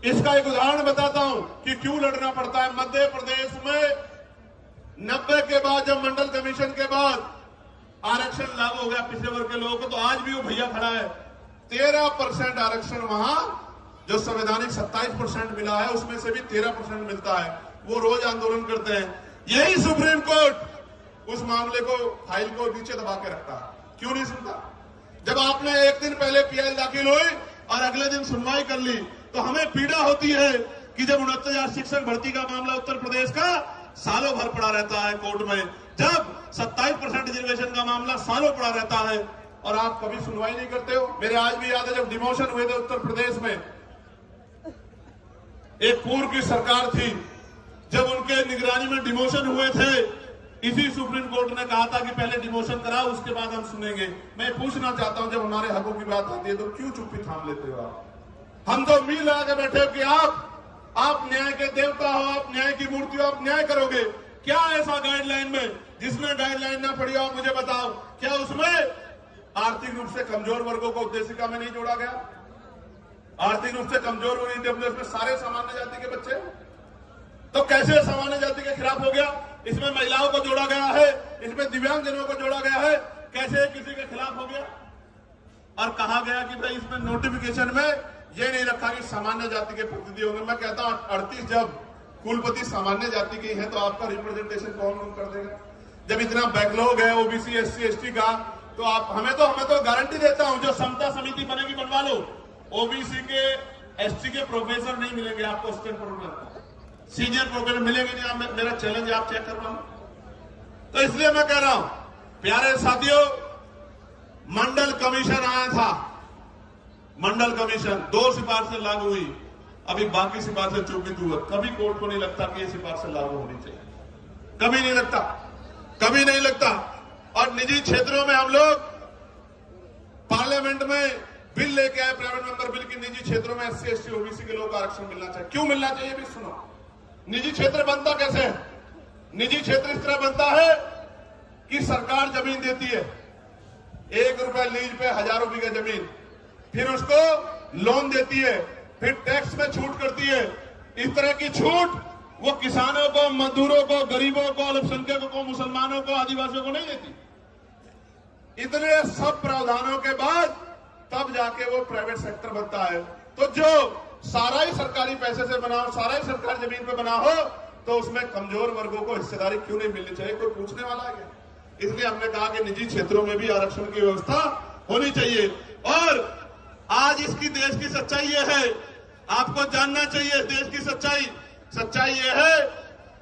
इसका एक उदाहरण बताता हूं कि क्यों लड़ना पड़ता है। मध्य प्रदेश में 90 के बाद, जब मंडल कमीशन के बाद आरक्षण लागू हो गया पिछड़े वर्ग के लोगों को, तो आज भी वो भैया खड़ा है। 13% आरक्षण वहां, जो संवैधानिक 27% मिला है, उसमें से भी 13% मिलता है। वो रोज आंदोलन करते हैं। यही सुप्रीम कोर्ट उस मामले को, फाइल को नीचे दबा के रखता है। क्यों नहीं सुनता? जब आपने एक दिन पहले PL दाखिल हुई और अगले दिन सुनवाई कर ली, तो हमें पीड़ा होती है कि जब 69,000 शिक्षक भर्ती का मामला उत्तर प्रदेश का सालों भर पड़ा रहता है कोर्ट में, जब 27% रिजर्वेशन का मामला सालों पड़ा रहता है और आप कभी सुनवाई नहीं करते हो। मेरे आज भी याद है जब डिमोशन हुए थे उत्तर प्रदेश में, एक पूर्व की सरकार थी, जब उनके निगरानी में डिमोशन हुए थे, इसी सुप्रीम कोर्ट ने कहा था कि पहले डिमोशन कराओ, उसके बाद हम सुनेंगे। मैं पूछना चाहता हूं, जब हमारे हकों की बात आती है तो क्यों चुप्पी थाम लेते हो आप? हम तो उम्मीद लगा के बैठे हो कि आप न्याय के देवता हो, आप न्याय की मूर्ति हो, आप न्याय करोगे। क्या ऐसा गाइडलाइन में, जिसने गाइडलाइन ना पढ़ी हो, मुझे बताओ, क्या उसमें आर्थिक रूप से कमजोर वर्गों को उद्देशिका में नहीं जोड़ा गया? आर्थिक रूप से कमजोर वर्ग में सारे सामान्य जाति के बच्चे, तो कैसे सामान्य जाति के खिलाफ हो गया? इसमें महिलाओं को जोड़ा गया है, इसमें दिव्यांगजनों को जोड़ा गया है, कैसे किसी के खिलाफ हो गया? और कहा गया कि भाई इसमें नोटिफिकेशन में यह नहीं रखा कि सामान्य जाति के प्रतिनिधि होंगे। मैं कहता हूं 38 जब कुलपति सामान्य जाति के हैं, तो आपका रिप्रेजेंटेशन कौन कर देगा? जब इतना बैकलॉग है OBC SC ST का, तो आप हमें तो गारंटी देता हूं, जो समता समिति बनेगी बनवा लो। OBC के ST के प्रोफेसर नहीं मिलेंगे आपको, असिस्टेंट प्रोफेसर, सीनियर प्रोफेसर मिलेंगे नहीं। आप, मेरा चैलेंज आप चेक करवा लो। तो इसलिए मैं कह रहा हूं, प्यारे साथियों, मंडल कमीशन आया था, मंडल कमीशन 2 सिफारिशें लागू हुई, अभी बाकी सिफारिशें चूकित हुआ। कभी कोर्ट को नहीं लगता कि ये सिफारिशें लागू होनी चाहिए, कभी नहीं लगता, कभी नहीं लगता। और निजी क्षेत्रों में हम लोग पार्लियामेंट में बिल लेके आए, प्राइवेट मेंबर बिल, की निजी क्षेत्रों में SC ST OBC के लोगों को आरक्षण मिलना चाहिए। क्यों मिलना चाहिए भी सुनो। निजी क्षेत्र बनता कैसे है? निजी क्षेत्र इस तरह बनता है कि सरकार जमीन देती है, 1 रुपए लीज पे हजारों बीघा जमीन, फिर उसको लोन देती है, फिर टैक्स में छूट करती है। इस तरह की छूट वो किसानों को, मजदूरों को, गरीबों को, अल्पसंख्यकों को, मुसलमानों को, आदिवासियों को नहीं देती। इतने सब प्रावधानों के बाद तब जाके वो प्राइवेट सेक्टर बनता है। तो जो सारा ही सरकारी पैसे से बना हो, सारा ही सरकारी जमीन पे बना हो, तो उसमें कमजोर वर्गों को हिस्सेदारी क्यों नहीं मिलनी चाहिए? कोई पूछने वाला है क्या? इसलिए हमने कहा कि निजी क्षेत्रों में भी आरक्षण की व्यवस्था होनी चाहिए। और आज इसकी देश की सच्चाई ये है, आपको जानना चाहिए देश की सच्चाई ये है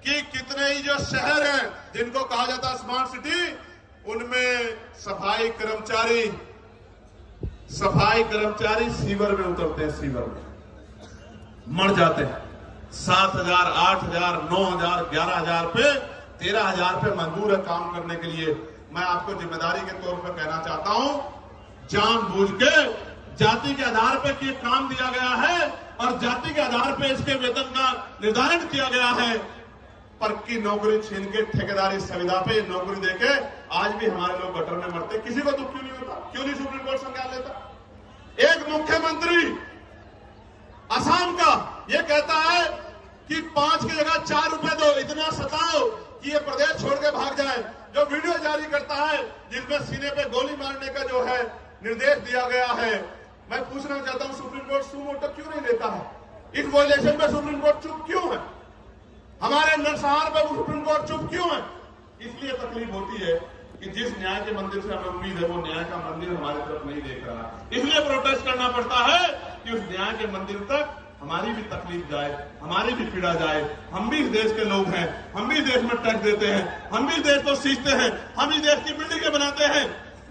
कि कितने ही जो शहर हैं जिनको कहा जाता है स्मार्ट सिटी, उनमें सफाई कर्मचारी सीवर में उतरते हैं, सीवर में मर जाते हैं। 7,000, 8,000, 9,000, 11,000 पे, 13,000 पे मजबूर है काम करने के लिए। मैं आपको जिम्मेदारी के तौर पर कहना चाहता हूं, जानबूझ के जाति के आधार पर ये काम दिया गया है और जाति के आधार पर इसके वेतन का निर्धारण किया गया है। पक्की नौकरी छीन के ठेकेदारी सुविधा पे नौकरी देके आज भी हमारे लोग गटर में मरते। किसी को दुख क्यों नहीं होता? क्यों नहीं सुप्रीम कोर्ट संज्ञान लेता? एक मुख्यमंत्री असम का ये कहता है कि 5 की जगह 4 रुपए दो, इतना सताओ कि ये प्रदेश छोड़ के भाग जाए। जो वीडियो जारी करता है जिसमें सीने पे गोली मारने का जो है निर्देश दिया गया है, मैं पूछना चाहता हूं सुप्रीम कोर्ट सुमोटो क्यों नहीं लेता है? इस वायलेशन में सुप्रीम कोर्ट चुप क्यों है? हमारे नरसंहार पर सुप्रीम कोर्ट चुप क्यों है? इसलिए तकलीफ होती है कि जिस न्याय के मंदिर से हमें उम्मीद है वो न्याय का मंदिर हमारी तरफ नहीं देख रहा। इसलिए प्रोटेस्ट करना पड़ता है कि उस न्याय के मंदिर तक हमारी भी तकलीफ जाए, हमारी भी पीड़ा जाए। हम भी इस देश के लोग हैं, हम भी देश में टैक्स देते हैं, हम भी देश को सींचते हैं, हम ही देश की बिल्डिंगें बनाते हैं,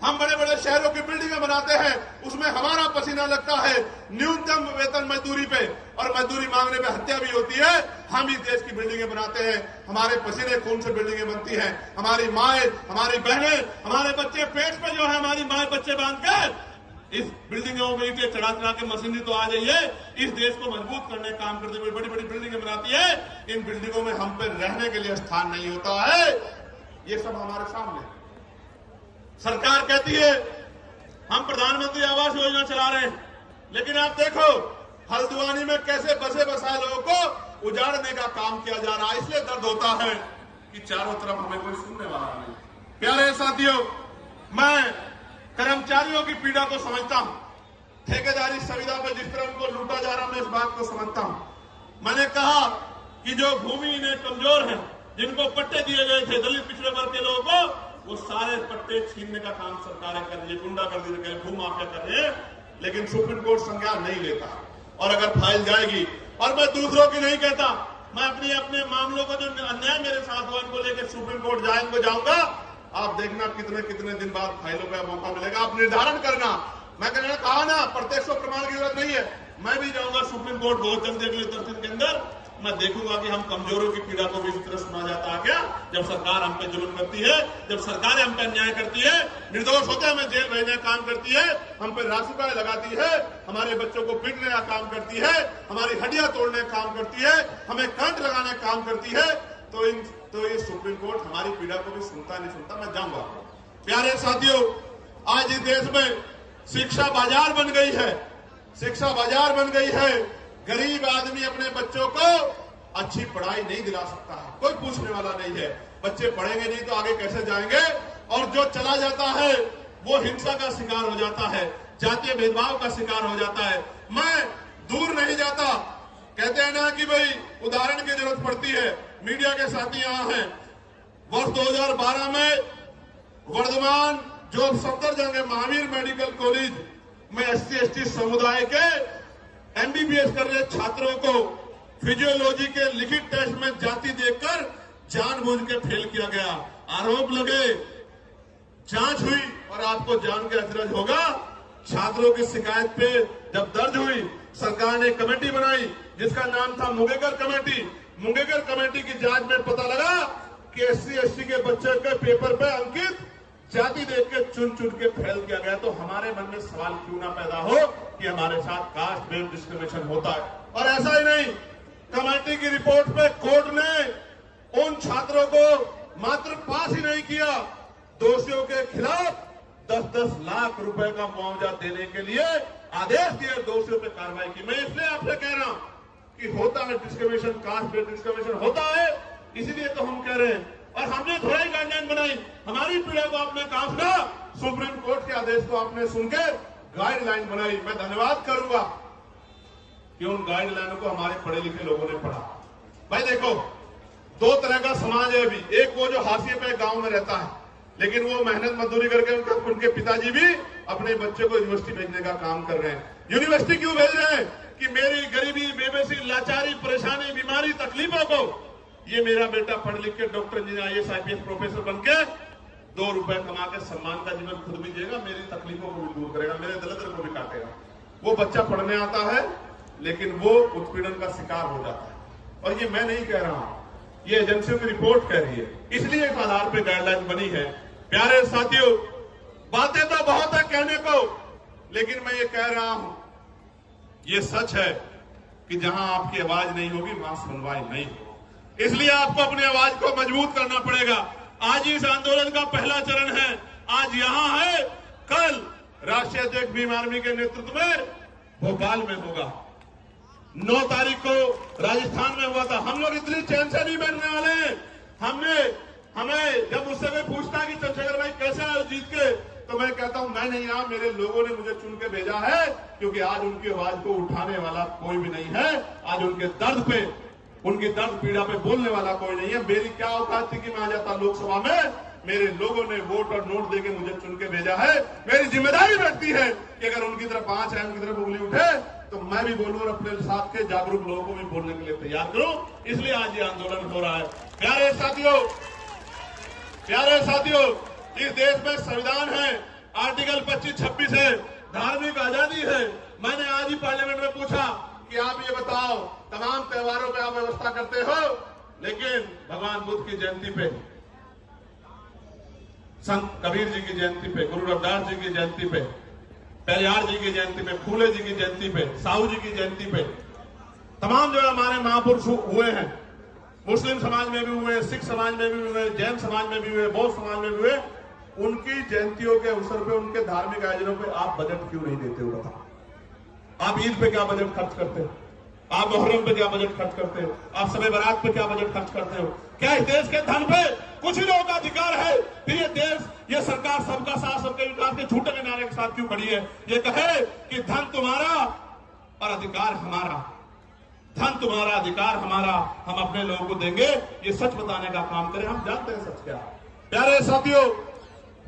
हम बड़े बड़े शहरों की बिल्डिंगें बनाते हैं, उसमें हमारा पसीना लगता है न्यूनतम वेतन मजदूरी पे, और मजदूरी मांगने पे हत्या भी होती है। हम ही देश की बिल्डिंगें बनाते हैं, हमारे पसीने खून से बिल्डिंगें बनती हैं। हमारी माए, हमारी बहनें, हमारे बच्चे पेट पे जो है हमारी माए बच्चे बांध के इस बिल्डिंगों में ईंटें चढ़ा के मशीनरी तो आ जाइए, इस देश को मजबूत करने काम करते हुए बड़ी बड़ी बिल्डिंगें बनाती है। इन बिल्डिंगों में हम पे रहने के लिए स्थान नहीं होता है। ये सब हमारे सामने। सरकार कहती है हम प्रधानमंत्री आवास योजना चला रहे हैं, लेकिन आप देखो हल्द्वानी में कैसे बसे बसाए लोगों को उजाड़ने का काम किया जा रहा है। इसलिए दर्द होता है कि चारों तरफ हमें कोई सुनने वाला नहीं। प्यारे साथियों, मैं कर्मचारियों की पीड़ा को समझता हूं, ठेकेदारी सुविधा पर जिस तरह उनको लूटा जा रहा, मैं इस बात को समझता हूं। मैंने कहा कि जो भूमि में कमजोर हैं, जिनको पट्टे दिए गए थे दलित पिछड़े वर्ग के लोगों को, वो सारे पट्टे छीनने का काम सरकारें कर रही है, गुंडागर्दी कर रही है, भूमाफिया कर रहे हैं, लेकिन सुप्रीम कोर्ट संज्ञान नहीं लेता। और अगर फाइल जाएगी, और मैं दूसरों की नहीं कहता, मैं अपने मामलों को जो अन्याय मेरे साथ हुआ इनको लेकर सुप्रीम कोर्ट जाऊंगा। आप देखना कितने दिन बाद फाइलों का मौका मिलेगा, आप निर्धारण करना। मैं कहना कहा ना, प्रत्यक्ष प्रमाण की जरूरत नहीं है। मैं भी जाऊंगा सुप्रीम कोर्ट बहुत जल्दी अगले 10 दिन के अंदर। मैं देखूंगा कि हम कमजोरों की पीड़ा को भी इस तरह सुना जाता है क्या? जब सरकार हम पे जुल्म करती है, जब सरकारें हम पे अन्याय करती है, निर्दोष होते हमें जेल भेजने का काम करती है, हम पे रासुका लगाती है, हमारे बच्चों को पीटने का काम करती है, हमारी हड्डियां तोड़ने का काम करती है, हमें करंट लगाने का काम करती है, तो ये सुप्रीम कोर्ट हमारी पीड़ा को भी सुनता नहीं सुनता। मैं जाऊंगा। प्यारे साथियों, आज इस देश में शिक्षा बाजार बन गई है, शिक्षा बाजार बन गई है। गरीब आदमी अपने बच्चों को अच्छी पढ़ाई नहीं दिला सकता है, कोई पूछने वाला नहीं है। बच्चे पढ़ेंगे नहीं तो आगे कैसे जाएंगे? और जो चला जाता है वो हिंसा का शिकार हो जाता है, जातीय भेदभाव का शिकार हो जाता है। मैं दूर नहीं जाता, कहते हैं ना कि भाई उदाहरण की जरूरत पड़ती है। मीडिया के साथी यहां हैं। वर्ष 2012 में वर्धमान जो सफदरजंग महावीर मेडिकल कॉलेज में SC/ST समुदाय के MBBS कर रहे छात्रों को फिजियोलॉजी के लिखित टेस्ट में जाति देखकर जानबूझ के फेल किया गया। आरोप लगे, जांच हुई और आपको जान के अचरज होगा, छात्रों की शिकायत पे जब दर्ज हुई, सरकार ने कमेटी बनाई जिसका नाम था मुंगेकर कमेटी। मुंगेकर कमेटी की जांच में पता लगा कि SC/ST के बच्चे के पेपर पे अंकित जाति देख के चुन के फेल किया गया। तो हमारे मन में सवाल क्यों ना पैदा हो कि हमारे साथ कास्ट बेस्ड डिस्क्रिमिनेशन होता है। और ऐसा ही नहीं, कमेटी की रिपोर्ट पे कोर्ट ने उन छात्रों को मात्र पास ही नहीं किया, दोषियों के खिलाफ 10-10 लाख रुपए का मुआवजा देने के लिए आदेश दिए, दोषियों पे कार्रवाई की। मैं इसलिए आपसे कह रहा हूं कि होता है डिस्क्रिमिनेशन, कास्ट बेस्ड डिस्क्रिमिनेशन होता है, इसीलिए तो हम कह रहे हैं। और हमने थोड़ा ही गाइडलाइन बनाई, हमारी पीड़ा को आपने कहा सुना, सुप्रीम कोर्ट के आदेश को आपने सुनकर गाइडलाइन बनाई। मैं धन्यवाद करूंगा कि उन गाइडलाइनों को हमारे पढ़े लिखे लोगों ने पढ़ा। भाई देखो, दो तरह का समाज है अभी। एक वो जो हाशिए पे गांव में रहता है, लेकिन वो मेहनत मजदूरी करके उनके पिताजी भी अपने बच्चे को यूनिवर्सिटी भेजने का काम कर रहे हैं। यूनिवर्सिटी क्यों भेज रहे हैं? कि मेरी गरीबी, बेबसी, लाचारी, परेशानी, बीमारी, तकलीफों को ये मेरा बेटा पढ़ लिख के doctor, engineer, IAS, IPS professor बन के 2 रुपए कमा के सम्मान का जीवन खुद भी जिएगा, मेरी तकलीफों को भी दूर करेगा, मेरे दरिद्र को भी काटेगा। वो बच्चा पढ़ने आता है लेकिन वो उत्पीड़न का शिकार हो जाता है। और ये मैं नहीं कह रहा हूं, ये एजेंसियों की रिपोर्ट कह रही है, इसलिए इस आधार पर गाइडलाइन बनी है। प्यारे साथियों, बातें तो बहुत है कहने को, लेकिन मैं ये कह रहा हूं, ये सच है कि जहां आपकी आवाज नहीं होगी वहां सुनवाई नहीं होगी। इसलिए आपको अपनी आवाज को मजबूत करना पड़ेगा। आज इस आंदोलन का पहला चरण है, आज यहां है, कल राष्ट्रीय अध्यक्ष भीम आर्मी के नेतृत्व में भोपाल में होगा। 9 तारीख को राजस्थान में हुआ था। हम लोग इतनी चैन से नहीं बैठने वाले हैं। हमें जब मुझसे कोई पूछता कि चंद्रशेखर भाई कैसे आए जीत के, तो मैं कहता हूं मैं नहीं आया, मेरे लोगों ने मुझे चुन के भेजा है, क्योंकि आज उनकी आवाज को उठाने वाला कोई भी नहीं है। आज उनके दर्द पे, उनकी दर्द पीड़ा पे बोलने वाला कोई नहीं है। मेरी क्या औकात थी कि मैं आ जाता लोकसभा में? मेरे लोगों ने वोट और नोट देके मुझे चुन के भेजा है। मेरी जिम्मेदारी बनती है कि अगर उनकी तरफ आंच है, उनकी तरफ उंगली उठे, तो मैं भी बोलूं और अपने साथ के जागरूक लोगों को भी बोलने के लिए तैयार करूं। इसलिए आज ये आंदोलन हो रहा है। प्यारे साथियों, इस देश में संविधान है, आर्टिकल 25-26 है, धार्मिक आजादी है। मैंने आज ही पार्लियामेंट में पूछा कि आप ये बताओ, तमाम त्योहारों पे आप व्यवस्था करते हो, लेकिन भगवान बुद्ध की जयंती पे, संत कबीर जी की जयंती पे, गुरु रविदास जी की जयंती पे, पेरियार जी की जयंती पे, फूले जी की जयंती पे, साहू जी की जयंती पे, तमाम जो हमारे महापुरुष हुए हैं, मुस्लिम समाज में भी हुए, सिख समाज में भी हुए, जैन समाज में भी हुए, बौद्ध समाज में भी हुए, उनकी जयंतियों के अवसर पे, उनके धार्मिक आयोजनों पे आप बजट क्यों नहीं देते हो? बताओ। आप ईद पे क्या बजट खर्च करते हो? आप मुहर्रम पे क्या बजट खर्च करते हो? आप शब बारात पे क्या बजट खर्च करते हो? क्या इस देश के धन पे कुछ ही लोगों का अधिकार है? फिर ये देश, ये सरकार सबका साथ सबके विकास के झूठे के नारे के साथ क्यों खड़ी है? ये कहे कि धन तुम्हारा और अधिकार हमारा, धन तुम्हारा, अधिकार हमारा, हम अपने लोगों को देंगे। ये सच बताने का काम करें। हम जानते हैं सच क्या। प्यारे साथियों,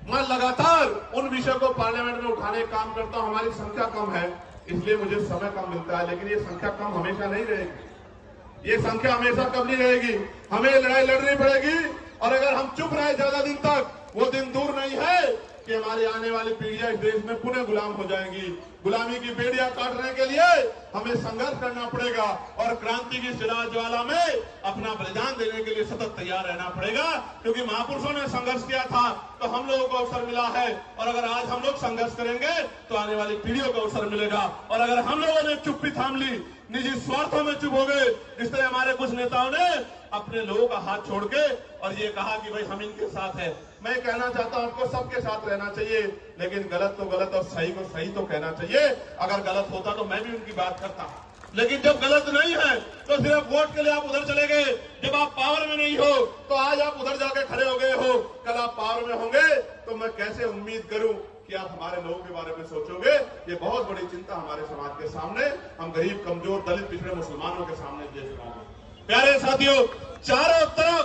मैं लगातार उन विषयों को पार्लियामेंट में उठाने का काम करता हूं। हमारी संख्या कम है, इसलिए मुझे समय कम मिलता है, लेकिन ये संख्या कम हमेशा नहीं रहेगी। ये संख्या हमेशा कम नहीं रहेगी। हमें लड़ाई लड़नी पड़ेगी, और अगर हम चुप रहे ज्यादा दिन तक, वो दिन दूर नहीं है कि हमारी आने वाली पीढ़ियां इस देश में पुनः गुलाम हो जाएंगी। गुलामी की बेड़ियां काटने के लिए हमें संघर्ष करना पड़ेगा, और क्रांति की चिराग ज्वाला में अपना बलिदान देने के लिए सतत तैयार रहना पड़ेगा, क्योंकि महापुरुषों ने संघर्ष किया था तो हम लोगों को अवसर मिला है। और अगर आज हम लोग संघर्ष करेंगे तो आने वाली पीढ़ियों को अवसर मिलेगा। और अगर हम लोगों ने चुप्पी थाम ली, निजी स्वार्थों में चुप हो गए, जिस तरह हमारे कुछ नेताओं ने अपने लोगों का हाथ छोड़ के और ये कहा कि भाई हम इनके साथ हैं। मैं कहना चाहता हूं आपको सबके साथ रहना चाहिए, लेकिन गलत तो गलत और सही को सही तो कहना चाहिए। अगर गलत होता तो मैं भी उनकी बात करता, लेकिन जब गलत नहीं है तो सिर्फ वोट के लिए आप उधर चले गए। जब आप पावर में नहीं हो तो आज आप उधर जाके खड़े हो गए हो, कल आप पावर में होंगे तो मैं कैसे उम्मीद करूं कि आप हमारे लोगों के बारे में सोचोगे। ये बहुत बड़ी चिंता हमारे समाज के सामने, हम गरीब, कमजोर, दलित, पिछड़े मुसलमानों के सामने देश में। प्यारे साथियों, चारों तरफ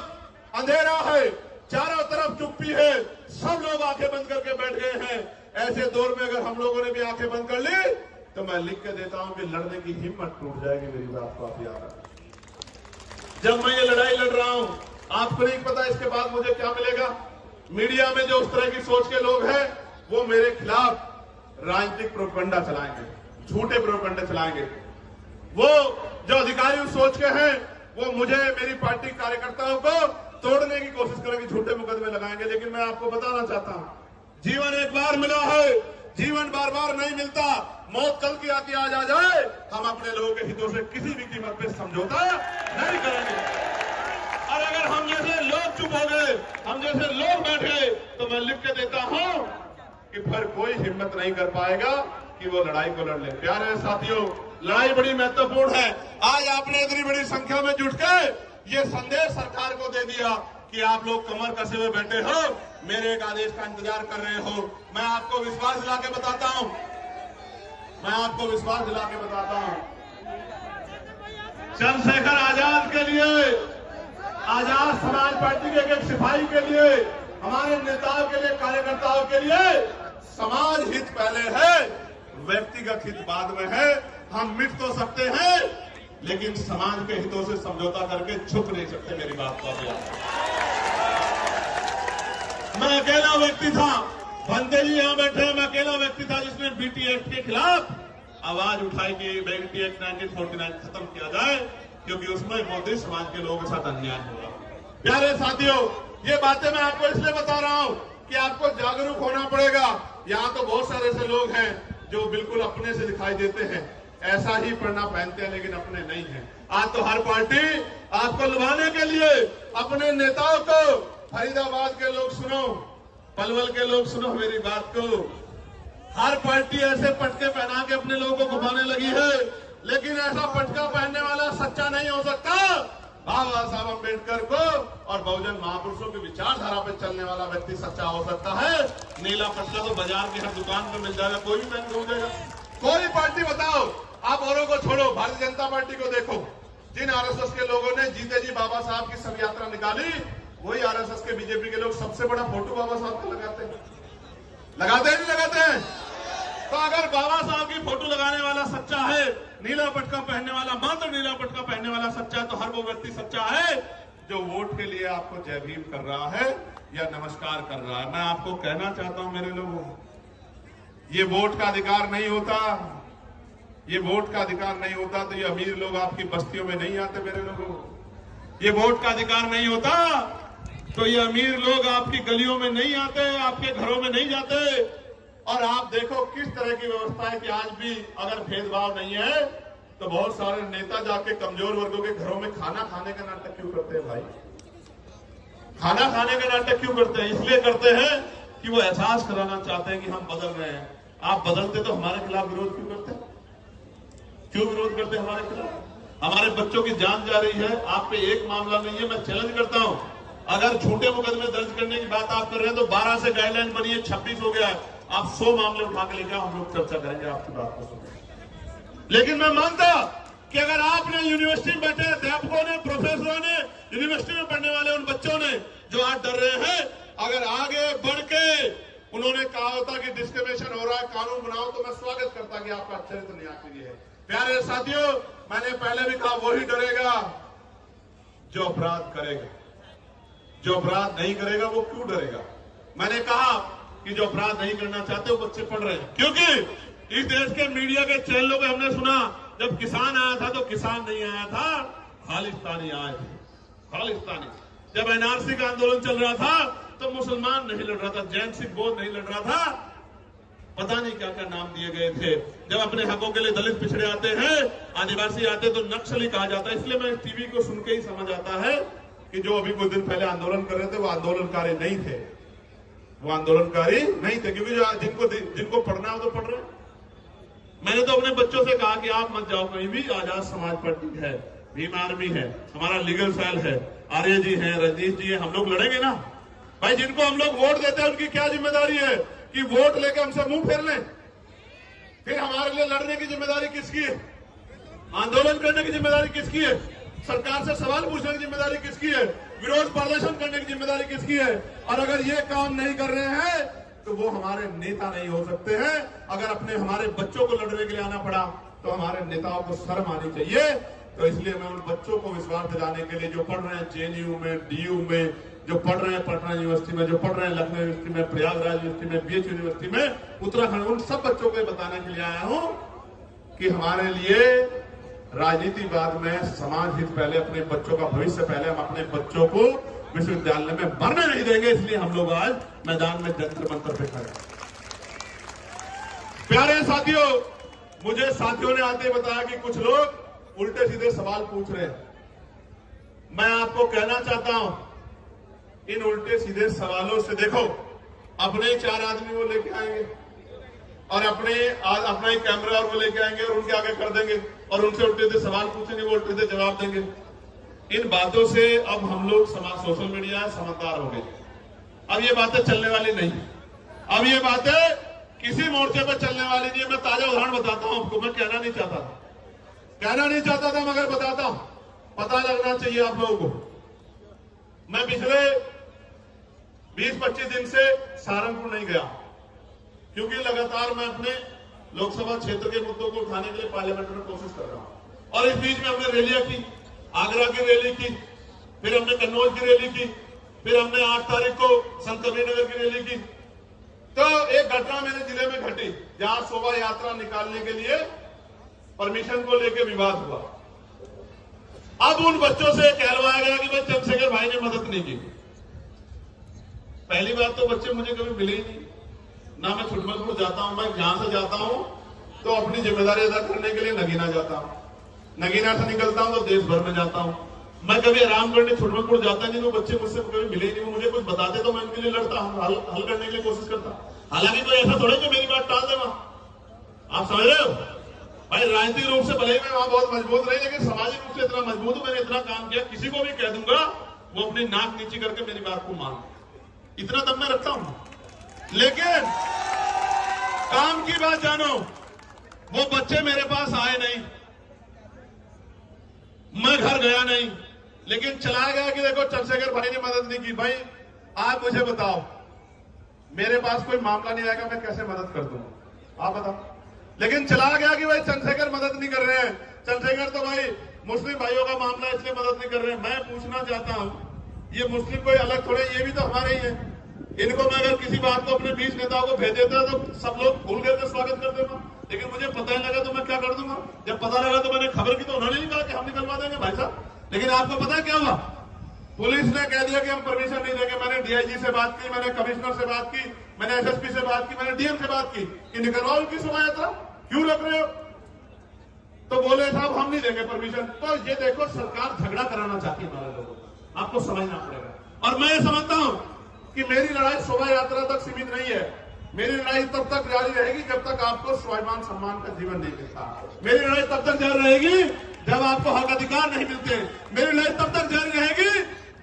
अंधेरा है, चारों तरफ चुप्पी है, सब लोग आंखें बंद करके बैठ गए हैं। ऐसे दौर में अगर हम लोगों ने भी आंखें बंद कर ली तो मैं लिख के देता हूं कि लड़ने की हिम्मत टूट जाएगी। मेरी बात को आप याद रखें। जब मैं ये लड़ाई लड़ रहा हूं, आपको नहीं पता इसके बाद मुझे क्या मिलेगा। मीडिया में जो उस तरह की सोच के लोग हैं, वो मेरे खिलाफ राजनीतिक प्रोपेगेंडा चलाएंगे, झूठे प्रोपेगेंडा चलाएंगे। वो जो अधिकारी उस सोच के हैं, वो मुझे, मेरी पार्टी कार्यकर्ताओं को तोड़ने की कोशिश करेंगे, झूठे मुकदमे लगाएंगे। लेकिन मैं आपको बताना चाहता हूं, जीवन एक बार मिला है, जीवन बार बार नहीं मिलता। मौत कल की आती आज आ जाए, हम अपने लोगों के हितों से किसी भी कीमत पे समझौता नहीं करेंगे। और अगर हम जैसे लोग चुप हो गए, हम जैसे लोग बैठे, तो मैं लिख के देता हूं कि फिर कोई हिम्मत नहीं कर पाएगा कि वो लड़ाई को लड़ ले। प्यारे साथियों, लड़ाई बड़ी महत्वपूर्ण है। आज आपने इतनी बड़ी संख्या में जुट के ये संदेश सरकार को दे दिया कि आप लोग कमर कसे हुए बैठे हो, मेरे एक आदेश का इंतजार कर रहे हो। मैं आपको विश्वास दिला के बताता हूं, चंद्रशेखर आजाद के लिए आजाद समाज पार्टी के एक सिपाही के लिए, हमारे नेताओं के लिए, कार्यकर्ताओं के लिए समाज हित पहले है, व्यक्तिगत हित बाद में है। हम मिट तो सकते हैं लेकिन समाज के हितों से समझौता करके छुप नहीं सकते। मेरी बात को मैं अकेला व्यक्ति था, भंते जी यहां बैठे हैं, मैं अकेला व्यक्ति था जिसने बीटी एक्ट के खिलाफ आवाज उठाई कि बीटी एक्ट 1949 खत्म किया जाए, क्योंकि उसमें मोदी समाज के लोगों के साथ अन्याय हुआ। प्यारे साथियों, ये बातें मैं आपको इसलिए बता रहा हूं कि आपको जागरूक होना पड़ेगा। यहां तो बहुत सारे ऐसे लोग हैं जो बिल्कुल अपने से दिखाई देते हैं, ऐसा ही पढ़ना पहनते हैं लेकिन अपने नहीं हैं। आज तो हर पार्टी आपको लुभाने के लिए अपने नेताओं को, फरीदाबाद के लोग सुनो, पलवल के लोग सुनो मेरी बात को, हर पार्टी ऐसे पटके पहना के अपने लोगों को घुमाने लगी है, लेकिन ऐसा पटका पहनने वाला सच्चा नहीं हो सकता। बाबा साहब अम्बेडकर को और बहुजन महापुरुषों की विचारधारा पर चलने वाला व्यक्ति सच्चा हो सकता है। नीला पटका तो बाजार की हर दुकान पर मिल जाएगा, कोई भी पहन के जाएगा। कोई पार्टी बताओ, आप औरों को छोड़ो, भारतीय जनता पार्टी को देखो, जिन आरएसएस के लोगों ने जीते जी बाबा साहब की सब यात्रा निकाली, वही आरएसएस के बीजेपी के लोग सबसे बड़ा फोटो बाबा साहब का लगाते हैं नहीं लगाते हैं? तो अगर बाबा साहब की फोटो लगाने वाला सच्चा है, नीला पटका पहनने वाला, मात्र नीला पटका पहनने वाला सच्चा है, तो हर वो व्यक्ति सच्चा है जो वोट के लिए आपको जय भीम कर रहा है या नमस्कार कर रहा है। मैं आपको कहना चाहता हूं मेरे लोगों, ये वोट का अधिकार नहीं होता, ये वोट का अधिकार नहीं होता तो ये अमीर लोग आपकी बस्तियों में नहीं आते। मेरे लोगों, ये वोट का अधिकार नहीं होता तो ये अमीर लोग आपकी गलियों में नहीं आते, आपके घरों में नहीं जाते। और आप देखो किस तरह की व्यवस्था है कि आज भी अगर भेदभाव नहीं है तो बहुत सारे नेता जाके कमजोर वर्गों के घरों में खाना खाने का नाटक क्यों करते हैं भाई? खाना खाने का नाटक क्यों करते हैं? इसलिए करते हैं कि वो एहसास कराना चाहते हैं कि हम बदल रहे हैं। आप बदलते तो हमारे खिलाफ विरोध क्यों करते हैं? क्यों विरोध करते हैं हमारे खिलाफ? हमारे बच्चों की जान जा रही है, आप पे एक मामला नहीं है। मैं चैलेंज करता हूं, अगर झूठे मुकदमे दर्ज करने की बात आप कर रहे हैं तो 12 से गाइडलाइन बनी है, 26 हो गया है। आप 100 मामले उठा के लेके हम लोग चर्चा करेंगे आपकी बात को। लेकिन मैं मानता कि अगर आपने यूनिवर्सिटी में बैठे अध्यापकों ने, प्रोफेसरों ने, यूनिवर्सिटी में पढ़ने वाले उन बच्चों ने जो आज डर रहे हैं, अगर आगे बढ़ के उन्होंने कहा होता कि डिस्क्रिमिनेशन हो रहा है, कानून बनाओ, तो मैं स्वागत करता कि आपका चरित्र न्याय के लिए है। प्यारे साथियों, मैंने पहले भी कहा, वही डरेगा जो अपराध करेगा। जो अपराध नहीं करेगा वो क्यों डरेगा? मैंने कहा कि जो अपराध नहीं करना चाहते वो बच्चे पढ़ रहे हैं, क्योंकि इस देश के मीडिया के चैनलों पे हमने सुना जब किसान आया था तो किसान नहीं आया था, खालिस्तानी आए थे, खालिस्तानी। जब एनआरसी का आंदोलन चल रहा था तो मुसलमान नहीं लड़ रहा था, जैन सिख बौद्ध नहीं लड़ रहा था, पता नहीं क्या क्या नाम दिए गए थे। जब अपने हकों के लिए दलित पिछड़े आते हैं, आदिवासी आते तो नक्सली कहा जाता है। इसलिए मैं टीवी को सुन के ही समझ आता है कि जो अभी कुछ दिन पहले आंदोलन कर रहे थे वो आंदोलनकारी नहीं थे, वो आंदोलनकारी नहीं थे, क्योंकि जिनको पढ़ना हो तो पढ़ रहे। मैंने तो अपने बच्चों से कहा कि आप मत जाओ कहीं भी, आजाद समाज पार्टी है, भीम आर्मी है, हमारा लीगल सेल है, आर्य जी है, रजनीश जी है, हम लोग लड़ेंगे ना भाई। जिनको हम लोग वोट देते हैं उनकी क्या जिम्मेदारी है कि वोट लेके हमसे मुंह फेर लें? फिर हमारे लिए लड़ने की जिम्मेदारी किसकी है? आंदोलन करने की जिम्मेदारी किसकी है? सरकार से सवाल पूछने की जिम्मेदारी किसकी है? विरोध प्रदर्शन करने की जिम्मेदारी किसकी है? और अगर ये काम नहीं कर रहे हैं तो वो हमारे नेता नहीं हो सकते हैं। अगर अपने हमारे बच्चों को लड़ने के लिए आना पड़ा तो हमारे नेताओं को शर्म आनी चाहिए। तो इसलिए मैं उन बच्चों को विश्वास दिलाने के लिए जो पढ़ रहे हैं जेएनयू में, डीयू में, जो पढ़ रहे हैं पटना यूनिवर्सिटी में, जो पढ़ रहे हैं लखनऊ यूनिवर्सिटी में, प्रयागराज यूनिवर्सिटी में, बीएच यूनिवर्सिटी में, उत्तराखंड, उन सब बच्चों को बताने के लिए आया हूं कि हमारे लिए राजनीति बाद में, समाज हित पहले, अपने बच्चों का भविष्य पहले। हम अपने बच्चों को विश्वविद्यालय में मरने नहीं देंगे, इसलिए हम लोग आज मैदान में जंतर मंतर पे खड़े। प्यारे साथियों, मुझे साथियों ने आते बताया कि कुछ लोग उल्टे सीधे सवाल पूछ रहे हैं। मैं आपको कहना चाहता हूं, इन उल्टे सीधे सवालों से देखो, अपने 4 आदमी वो लेके आएंगे और अपना ही कैमरा और वो लेके आएंगे और उनके आगे कर देंगे और उनसे उल्टे सीधे सवाल पूछेंगे, वो उल्टे सीधे जवाब देंगे। इन बातों से अब हम लोग समाज, सोशल मीडिया समझदार हो गए। अब ये बातें चलने वाली नहीं, अब ये बातें किसी मोर्चे पर चलने वाली नहीं। मैं ताजा उदाहरण बताता हूं आपको, मैं कहना नहीं चाहता था मगर बताता हूं, पता लगना चाहिए आप लोगों को। मैं पिछले 20-25 दिन से सहारनपुर नहीं गया, क्योंकि लगातार मैं अपने लोकसभा क्षेत्र के मुद्दों को उठाने के लिए पार्लियामेंट में कोशिश कर रहा हूं। और इस बीच में हमने रैलियां की, आगरा की रैली की, फिर हमने कन्नौज की रैली की, फिर हमने 8 तारीख को संत कबीरनगर की रैली की। तो एक घटना मेरे जिले में घटी, जहां शोभा यात्रा निकालने के लिए परमिशन को लेकर विवाद हुआ। अब उन बच्चों से कहलवाया गया कि भाई चंद्रशेखर भाई ने मदद नहीं की। पहली बात तो बच्चे मुझे कभी मिले ही नहीं, ना मैं छुटमलपुर जाता हूं। मैं जहां से जाता हूं तो अपनी जिम्मेदारी अदा करने के लिए नगीना जाता हूं, नगीना से निकलता हूं तो देश भर में जाता हूं। मैं कभी आराम करने छुटमलपुर जाता नहीं, तो बच्चे मुझसे कभी मिले ही नहीं। वो मुझे कुछ बताते तो मैं इनके लिए लड़ता हूं, हल करने के लिए कोशिश करता हूं। हालांकि कोई ऐसा थोड़ा कि मेरी बात टाल दे वहां, आप समझ रहे हो भाई। राजनीतिक रूप से भले ही मैं वहां बहुत मजबूत रही, लेकिन सामाजिक रूप से इतना मजबूत हूं, मैंने इतना काम किया, किसी को भी कह दूंगा वो अपनी नाक नीची करके मेरी बात को मान, इतना दम मैं रखता हूं। लेकिन काम की बात जानो, वो बच्चे मेरे पास आए नहीं, मैं घर गया नहीं, लेकिन चलाया गया कि देखो चंद्रशेखर भाई ने मदद नहीं की। भाई आप मुझे बताओ, मेरे पास कोई मामला नहीं आएगा, मैं कैसे मदद कर दूंगा, आप बताओ। लेकिन चलाया गया कि भाई चंद्रशेखर मदद नहीं कर रहे हैं, चंद्रशेखर तो भाई मुस्लिम भाइयों का मामला इसलिए मदद नहीं कर रहे हैं। मैं पूछना चाहता हूं, ये मुस्लिम कोई अलग थोड़े, ये भी तो हमारे ही है। इनको मैं अगर किसी बात को अपने 20 नेताओं को भेज देता तो सब लोग भूल गए थे, स्वागत कर देगा। लेकिन मुझे पता ही लगा तो मैं क्या कर दूंगा। जब पता लगा तो मैंने खबर की, तो उन्होंने नहीं कहा कि हम निकलवा देंगे भाई साहब। लेकिन आपको पता है क्या हुआ, पुलिस ने कह दिया कि हम परमिशन नहीं देंगे। मैंने डीआईजी से बात की, मैंने कमिश्नर से बात की, मैंने एसएसपी से बात की, मैंने डीएम से बात की कि निकलवाओ उनकी शोभा यात्रा, क्यों रोक रहे हो। तो बोले साहब हम नहीं देंगे परमिशन। तो ये देखो, सरकार झगड़ा कराना चाहती है हमारे लोगों को, आपको समझना पड़ेगा। और मैं ये समझता हूं कि मेरी लड़ाई शोभा यात्रा तक सीमित नहीं है। मेरी लड़ाई तब तक जारी रहेगी जब तक आपको स्वाभिमान सम्मान का जीवन नहीं मिलता। मेरी लड़ाई तब तक जारी रहेगी जब आपको हक अधिकार नहीं मिलते। मेरी लड़ाई तब तक जारी रहेगी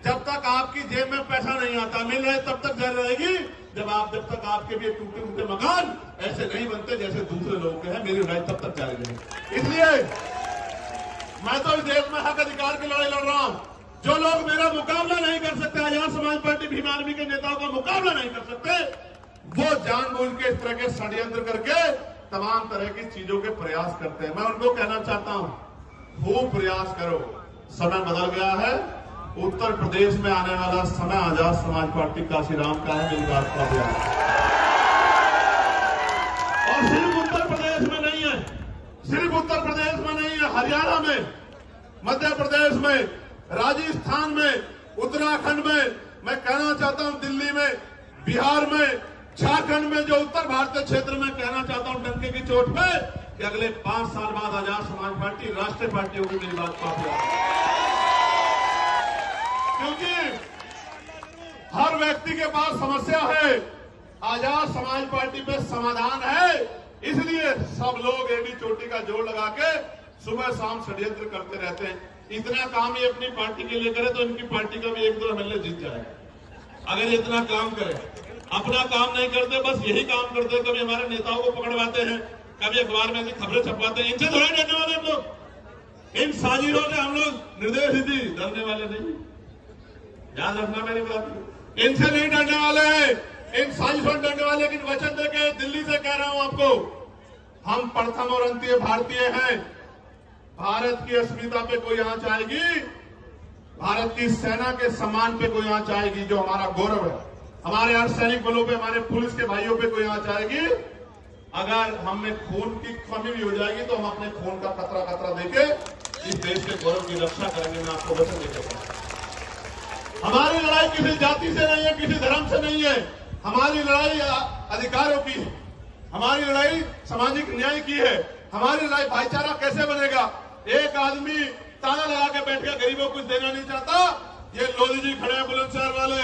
जब तक आपकी जेब में पैसा नहीं आता। मेरी लड़ाई तब तक जारी रहेगी जब तक आपके भी टूटे फूटे मकान ऐसे नहीं बनते जैसे दूसरे लोगों के हैं। मेरी लड़ाई तब तक जारी रहेगी। इसलिए मैं तो इस देश में हक अधिकार की लड़ाई लड़ रहा हूं। जो लोग मेरा मुकाबला नहीं कर सकते, आजाद समाज पार्टी भीम आर्मी के नेताओं का मुकाबला नहीं कर सकते, वो जानबूझ के इस तरह के षड्यंत्र करके तमाम तरह की चीजों के प्रयास करते हैं। मैं उनको कहना चाहता हूं, खूब प्रयास करो, समय बदल गया है। उत्तर प्रदेश में आने वाला समय आजाद समाज पार्टी काशीराम का है, मेरी बात का ध्यान। और सिर्फ उत्तर प्रदेश में नहीं है, सिर्फ उत्तर प्रदेश में नहीं है, हरियाणा में, मध्य प्रदेश में, राजस्थान में, उत्तराखंड में, मैं कहना चाहता हूं दिल्ली में, बिहार में, झारखंड में, जो उत्तर भारतीय क्षेत्र में, कहना चाहता हूं डंके की चोट पे कि अगले 5 साल बाद आजाद समाज पार्टी राष्ट्रीय पार्टी होगी। मेरी बात को क्योंकि हर व्यक्ति के पास समस्या है, आजाद समाज पार्टी पे समाधान है। इसलिए सब लोग एडी चोटी का जोड़ लगा के सुबह शाम षड्यंत्र करते रहते हैं। इतना काम ये अपनी पार्टी के लिए करे तो इनकी पार्टी का भी 1-2 एमएलए जीत जाएगा। अगर इतना काम करे, अपना काम नहीं करते, बस यही काम करते, कभी हमारे नेताओं को पकड़वाते हैं, कभी अखबार में ऐसी खबरें छपवाते हैं। इनसे थोड़ा डरने वाले हम लोग, इन साजिशों से हम लोग निर्दय नीति डरने वाले नहीं, याद रखना मेरी बात। इनसे नहीं डरने वाले हैं, इन साजिशों से डरने वाले। लेकिन वचन देके दिल्ली से कह रहा हूं आपको, हम प्रथम और अंतीय भारतीय हैं। भारत की अस्मिता पे कोई आंच आएगी, भारत की सेना के सम्मान पे कोई आंच आएगी, जो हमारा गौरव है, हमारे अर्धसैनिक बलों पे, हमारे पुलिस के भाइयों पे कोई आंच आएगी, अगर हमें खून की कमी भी हो जाएगी तो हम अपने खून का कतरा कतरा देके इस देश के गौरव की रक्षा करेंगे। मैं आपको वचन देता हूं। हमारी लड़ाई किसी जाति से नहीं है, किसी धर्म से नहीं है, हमारी लड़ाई अधिकारों की है, हमारी लड़ाई सामाजिक न्याय की है, हमारी लड़ाई भाईचारा कैसे बनेगा। एक आदमी ताला लगा के बैठ गया, गरीबों को कुछ देना नहीं चाहता, ये लोधी जी खड़े हैं बुलंदशहर वाले,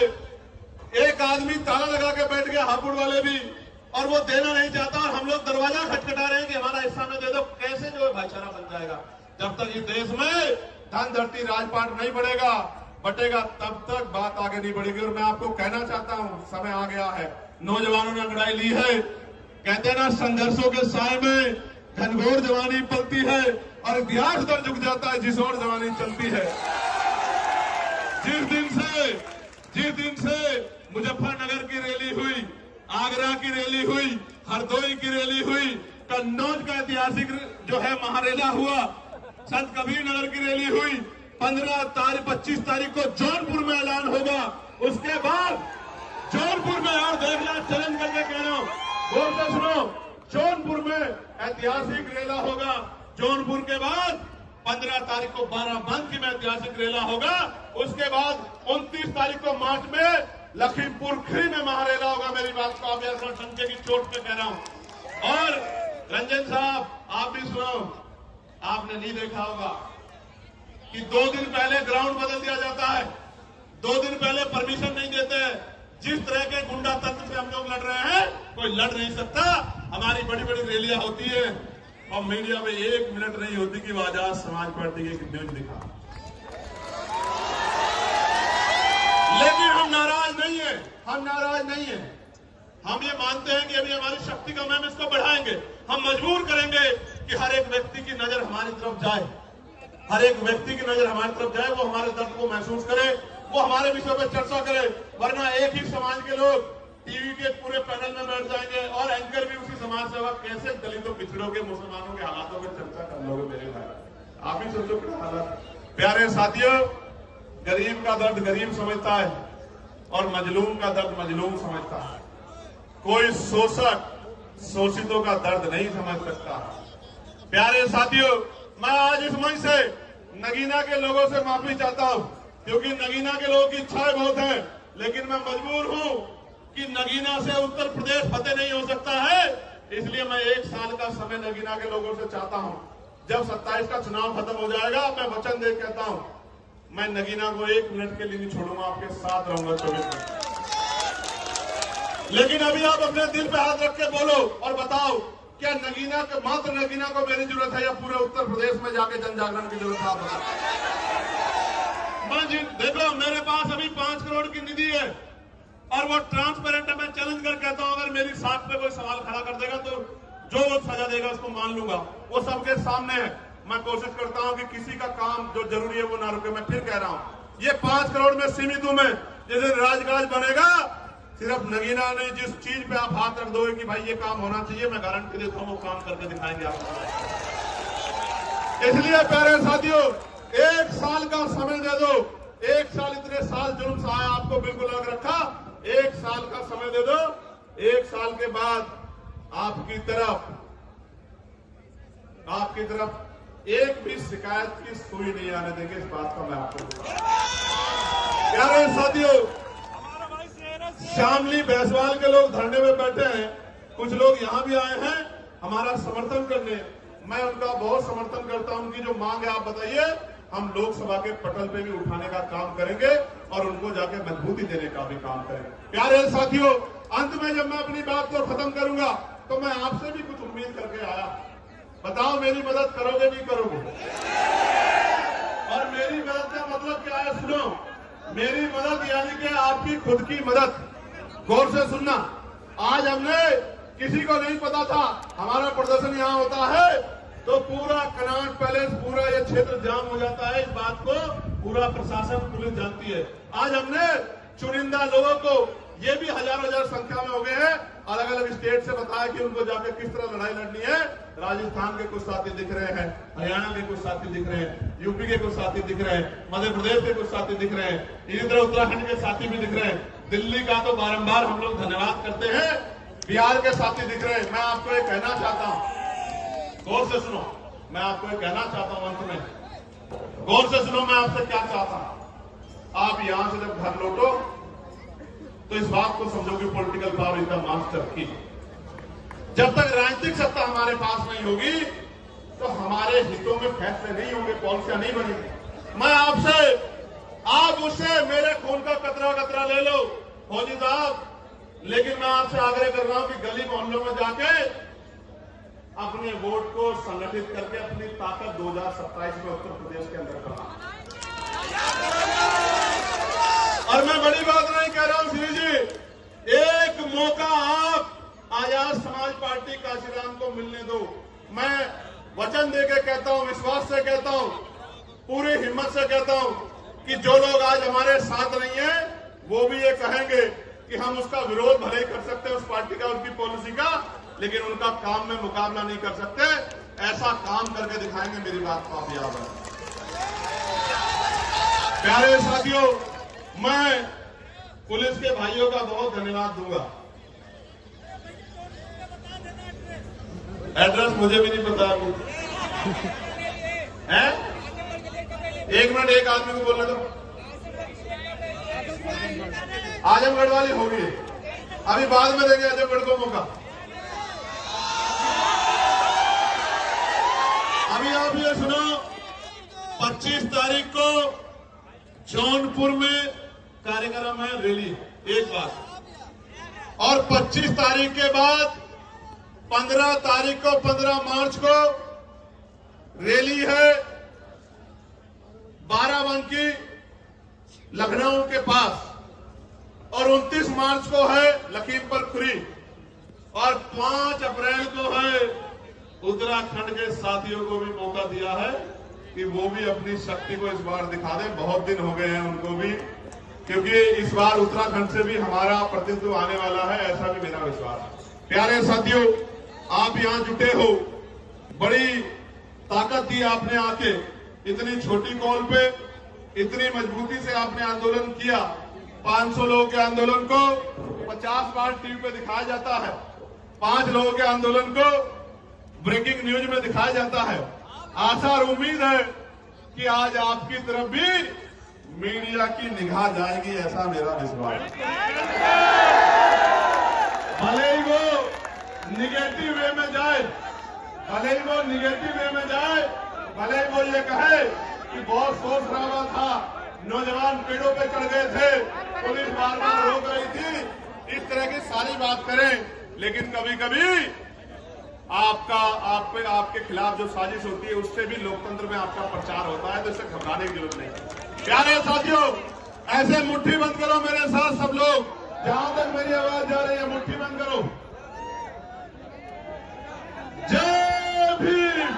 एक आदमी ताला लगा के बैठ गया, हापुड़ वाले भी, और वो देना नहीं चाहता, और हम लोग दरवाजा खटखटा रहे हैं कि हमारा हिस्सा में दे दो। कैसे जो है भाईचारा बन जाएगा? जब तक इस देश में धन धरती राजपाट नहीं बढ़ेगा, बटेगा, तब तक बात आगे नहीं बढ़ेगी। और मैं आपको कहना चाहता हूं, समय आ गया है, नौजवानों ने अंगड़ाई ली है। कहते ना, संघर्षों के साय में घनघोर जवानी पलती है और इतिहास दर झुक जाता है जिस ओर जवानी चलती है। जिस दिन से मुजफ्फरनगर की रैली हुई, आगरा की रैली हुई, हरदोई की रैली हुई, कन्नौज का ऐतिहासिक जो है महारेला हुआ, संत कबीर नगर की रैली हुई, 25 तारीख को जौनपुर में ऐलान होगा। उसके बाद जौनपुर में, और देखना चैलेंज करके कह रहा हूं, गौर से सुनो, जौनपुर में ऐतिहासिक रेला होगा। जौनपुर के बाद 15 तारीख को बाराबंकी में ऐतिहासिक रेला होगा। उसके बाद 29 तारीख को मार्च में लखीमपुर खीरी में महारेला होगा। मेरी बात को आप ऐसा संख्या की चोट पे कह रहा हूं। और रंजन साहब, आप भी सुनो, आपने नहीं देखा होगा कि 2 दिन पहले ग्राउंड बदल दिया जाता है, 2 दिन पहले परमिशन नहीं देते हैं। जिस तरह के गुंडा तंत्र से हम लोग लड़ रहे हैं, कोई लड़ नहीं सकता। हमारी बड़ी बड़ी रैलियां होती है और मीडिया में 1 मिनट नहीं होती कि आजाद समाज पार्टी की न्यूज दिखा। लेकिन हम नाराज नहीं है, हम नाराज नहीं है। हम ये मानते हैं कि अभी हमारी शक्ति कम है, हम इसको बढ़ाएंगे। हम मजबूर करेंगे कि हर एक व्यक्ति की नजर हमारी तरफ जाए, हर एक व्यक्ति की नजर हमारी तरफ जाए, वो हमारे दर्द को महसूस करे, वो हमारे विषय पर चर्चा करे। वरना एक ही समाज के लोग टीवी के पूरे पैनल में बैठ जाएंगे और एंकर भी उसी समाज से, कैसे दलितों, पिछड़ों के, मुसलमानों के हालातों पर चर्चा कर लोगे मेरे भाई। आप ही सोचो क्या हालात। प्यारे साथियों, गरीब का दर्द गरीब समझता है और मजलूम का दर्द मजलूम समझता है। कोई शोषक शोषितों का दर्द नहीं समझ सकता। प्यारे साथियों, मैं आज इस मंच से नगीना के लोगों से माफी चाहता हूं, क्योंकि नगीना के लोगों की इच्छाएं बहुत हैं, लेकिन मैं मजबूर हूं कि नगीना से उत्तर प्रदेश फतेह नहीं हो सकता है। इसलिए मैं 1 साल का समय नगीना के लोगों से चाहता हूं। जब 27 का चुनाव खत्म हो जाएगा, मैं वचन दे कहता हूं, मैं नगीना को 1 मिनट के लिए नहीं छोड़ूंगा, आपके साथ रहूंगा 24 घंटे। लेकिन अभी आप अपने दिल पे हाथ रख के बोलो और बताओ, क्या नगीना के, मात्र नगीना को मेरी जरूरत है या पूरे उत्तर प्रदेश में जाके जन जागरण की जरूरत है? देखो, मेरे पास अभी 5 करोड़ की निधि है और वो ट्रांसपेरेंट है। मैं चैलेंज कर कहता हूं, अगर मेरी साख पे कोई सवाल खड़ा कर देगा तो जो वो सजा देगा उसको मान लूंगा। वो सबके सामने है। मैं कोशिश करता हूं कि किसी का काम जो जरूरी है वो ना रुके। मैं फिर कह रहा हूं, ये 5 करोड़ में सीमित हूं मैं। जिस दिन राजकाज बनेगा, सिर्फ नगीना ने जिस चीज पे आप हाथ रख दोगे कि भाई ये काम होना चाहिए, मैं गारंटी देता हूं वो काम करके दिखाएंगे आपको। इसलिए प्यारे साथियों, 1 साल का समय दे दो। 1 साल, इतने साल जुल्म सहाया, आपको बिल्कुल अलग रखा। 1 साल का समय दे दो। 1 साल के बाद आपकी तरफ एक भी शिकायत की सुई नहीं आने देंगे। इस बात का मैं आपको प्यारे साथियों, शामली भैंसवाल के लोग धरने में बैठे हैं, कुछ लोग यहां भी आए हैं हमारा समर्थन करने। मैं उनका बहुत समर्थन करता हूं। उनकी जो मांग है आप बताइए, हम लोकसभा के पटल पे भी उठाने का काम करेंगे और उनको जाके मजबूती देने का भी काम करेंगे। प्यारे साथियों, अंत में जब मैं अपनी बात को खत्म करूंगा तो मैं आपसे भी कुछ उम्मीद करके आया। बताओ, मेरी मदद करोगे नहीं करोगे? और मेरी मदद का मतलब क्या है? सुनो, मेरी मदद यानी कि आपकी खुद की मदद। गौर से सुनना, आज हमने, किसी को नहीं पता था हमारा प्रदर्शन यहां होता है तो पूरा कनॉट पैलेस, पूरा ये क्षेत्र जाम हो जाता है। इस बात को पूरा प्रशासन, पुलिस जानती है। आज हमने चुनिंदा लोगों को, ये भी हजार संख्या में हो गए हैं, अलग अलग स्टेट से बताया कि उनको जाकर किस तरह लड़ाई लड़नी है। राजस्थान के कुछ साथी दिख रहे हैं, हरियाणा के कुछ साथी दिख रहे हैं, यूपी के कुछ साथी दिख रहे हैं, मध्य प्रदेश के कुछ साथी दिख रहे हैं, इसी तरह उत्तराखंड के साथी भी दिख रहे हैं। दिल्ली का तो बारंबार हम लोग धन्यवाद करते हैं, बिहार के साथी दिख रहे हैं। मैं आपको ये कहना चाहता हूं, गौर से सुनो, मैं आपको ये कहना चाहता हूं, अंत में गौर से सुनो, मैं आपसे क्या चाहता हूं। आप यहां से जब घर लौटो तो इस बात को समझो कि political power is the master की। जब तक राजनीतिक सत्ता हमारे पास नहीं होगी तो हमारे हितों में फैसले नहीं होंगे, पॉलिसियां नहीं बनेंगी। मैं आपसे, आप मुझसे मेरे खून का कतरा कतरा ले लो फौजी साहब, लेकिन मैं आपसे आग्रह कर रहा हूं कि गली मोहल्लों में जाके अपने वोट को संगठित करके अपनी ताकत 2027 में उत्तर प्रदेश के अंदर बढ़ा। और मैं बड़ी बात नहीं कह रहा हूं श्री जी, एक मौका आप आजाद समाज पार्टी काशीराम को मिलने दो। मैं वचन देके कहता हूं, विश्वास से कहता हूं, पूरी हिम्मत से कहता हूं कि जो लोग आज हमारे साथ नहीं है वो भी ये कहेंगे कि हम उसका विरोध भले ही कर सकते हैं, उस पार्टी का, उसकी पॉलिसी का, लेकिन उनका काम में मुकाबला नहीं कर सकते। ऐसा काम करके दिखाएंगे, मेरी बात को आप याद रखें। प्यारे साथियों, मैं पुलिस के भाइयों का बहुत धन्यवाद दूंगा। एड्रेस मुझे भी नहीं पता है। एक मिनट, एक आदमी को बोलने दो। आजमगढ़ वाली होगी, अभी बाद में देंगे आजमगढ़ को मौका। अभी आप ये सुनो, 25 तारीख को जौनपुर में कार्यक्रम है, रैली, एक बात। और 25 तारीख के बाद 15 तारीख को, 15 मार्च को रैली है बाराबंकी लखनऊ के पास, और 29 मार्च को है लखीमपुर खीरी, और 5 अप्रैल को है उत्तराखंड के साथियों को भी मौका दिया है कि वो भी अपनी शक्ति को इस बार दिखा दें। बहुत दिन हो गए हैं उनको भी, क्योंकि इस बार उत्तराखंड से भी हमारा प्रतिनिधित्व आने वाला है, ऐसा भी मेरा विश्वास है। प्यारे साथियों, आप यहां जुटे हो, बड़ी ताकत दी आपने आके, इतनी छोटी कॉल पे इतनी मजबूती से आपने आंदोलन किया। 500 लोगों के आंदोलन को 50 बार टीवी पे दिखाया जाता है, 5 लोगों के आंदोलन को ब्रेकिंग न्यूज में दिखाया जाता है। आशा और उम्मीद है कि आज आपकी तरफ भी मीडिया की निगाह जाएगी, ऐसा मेरा विश्वास। भले ही वो निगेटिव वे में जाए, भले ही वो निगेटिव वे में जाए, भले ही वो ये कहे कि बहुत शोर शराबा था, नौजवान पेड़ों पे चढ़ गए थे, पुलिस बार बार रोक रही थी, इस तरह की सारी बात करें, लेकिन कभी कभी आपके खिलाफ जो साजिश होती है उससे भी लोकतंत्र में आपका प्रचार होता है, तो इससे घबराने की जरूरत नहीं। प्यारे साथियों, ऐसे मुट्ठी बंद करो मेरे साथ सब लोग, जहां तक मेरी आवाज जा रही है, मुट्ठी बंद करो। जय भीम।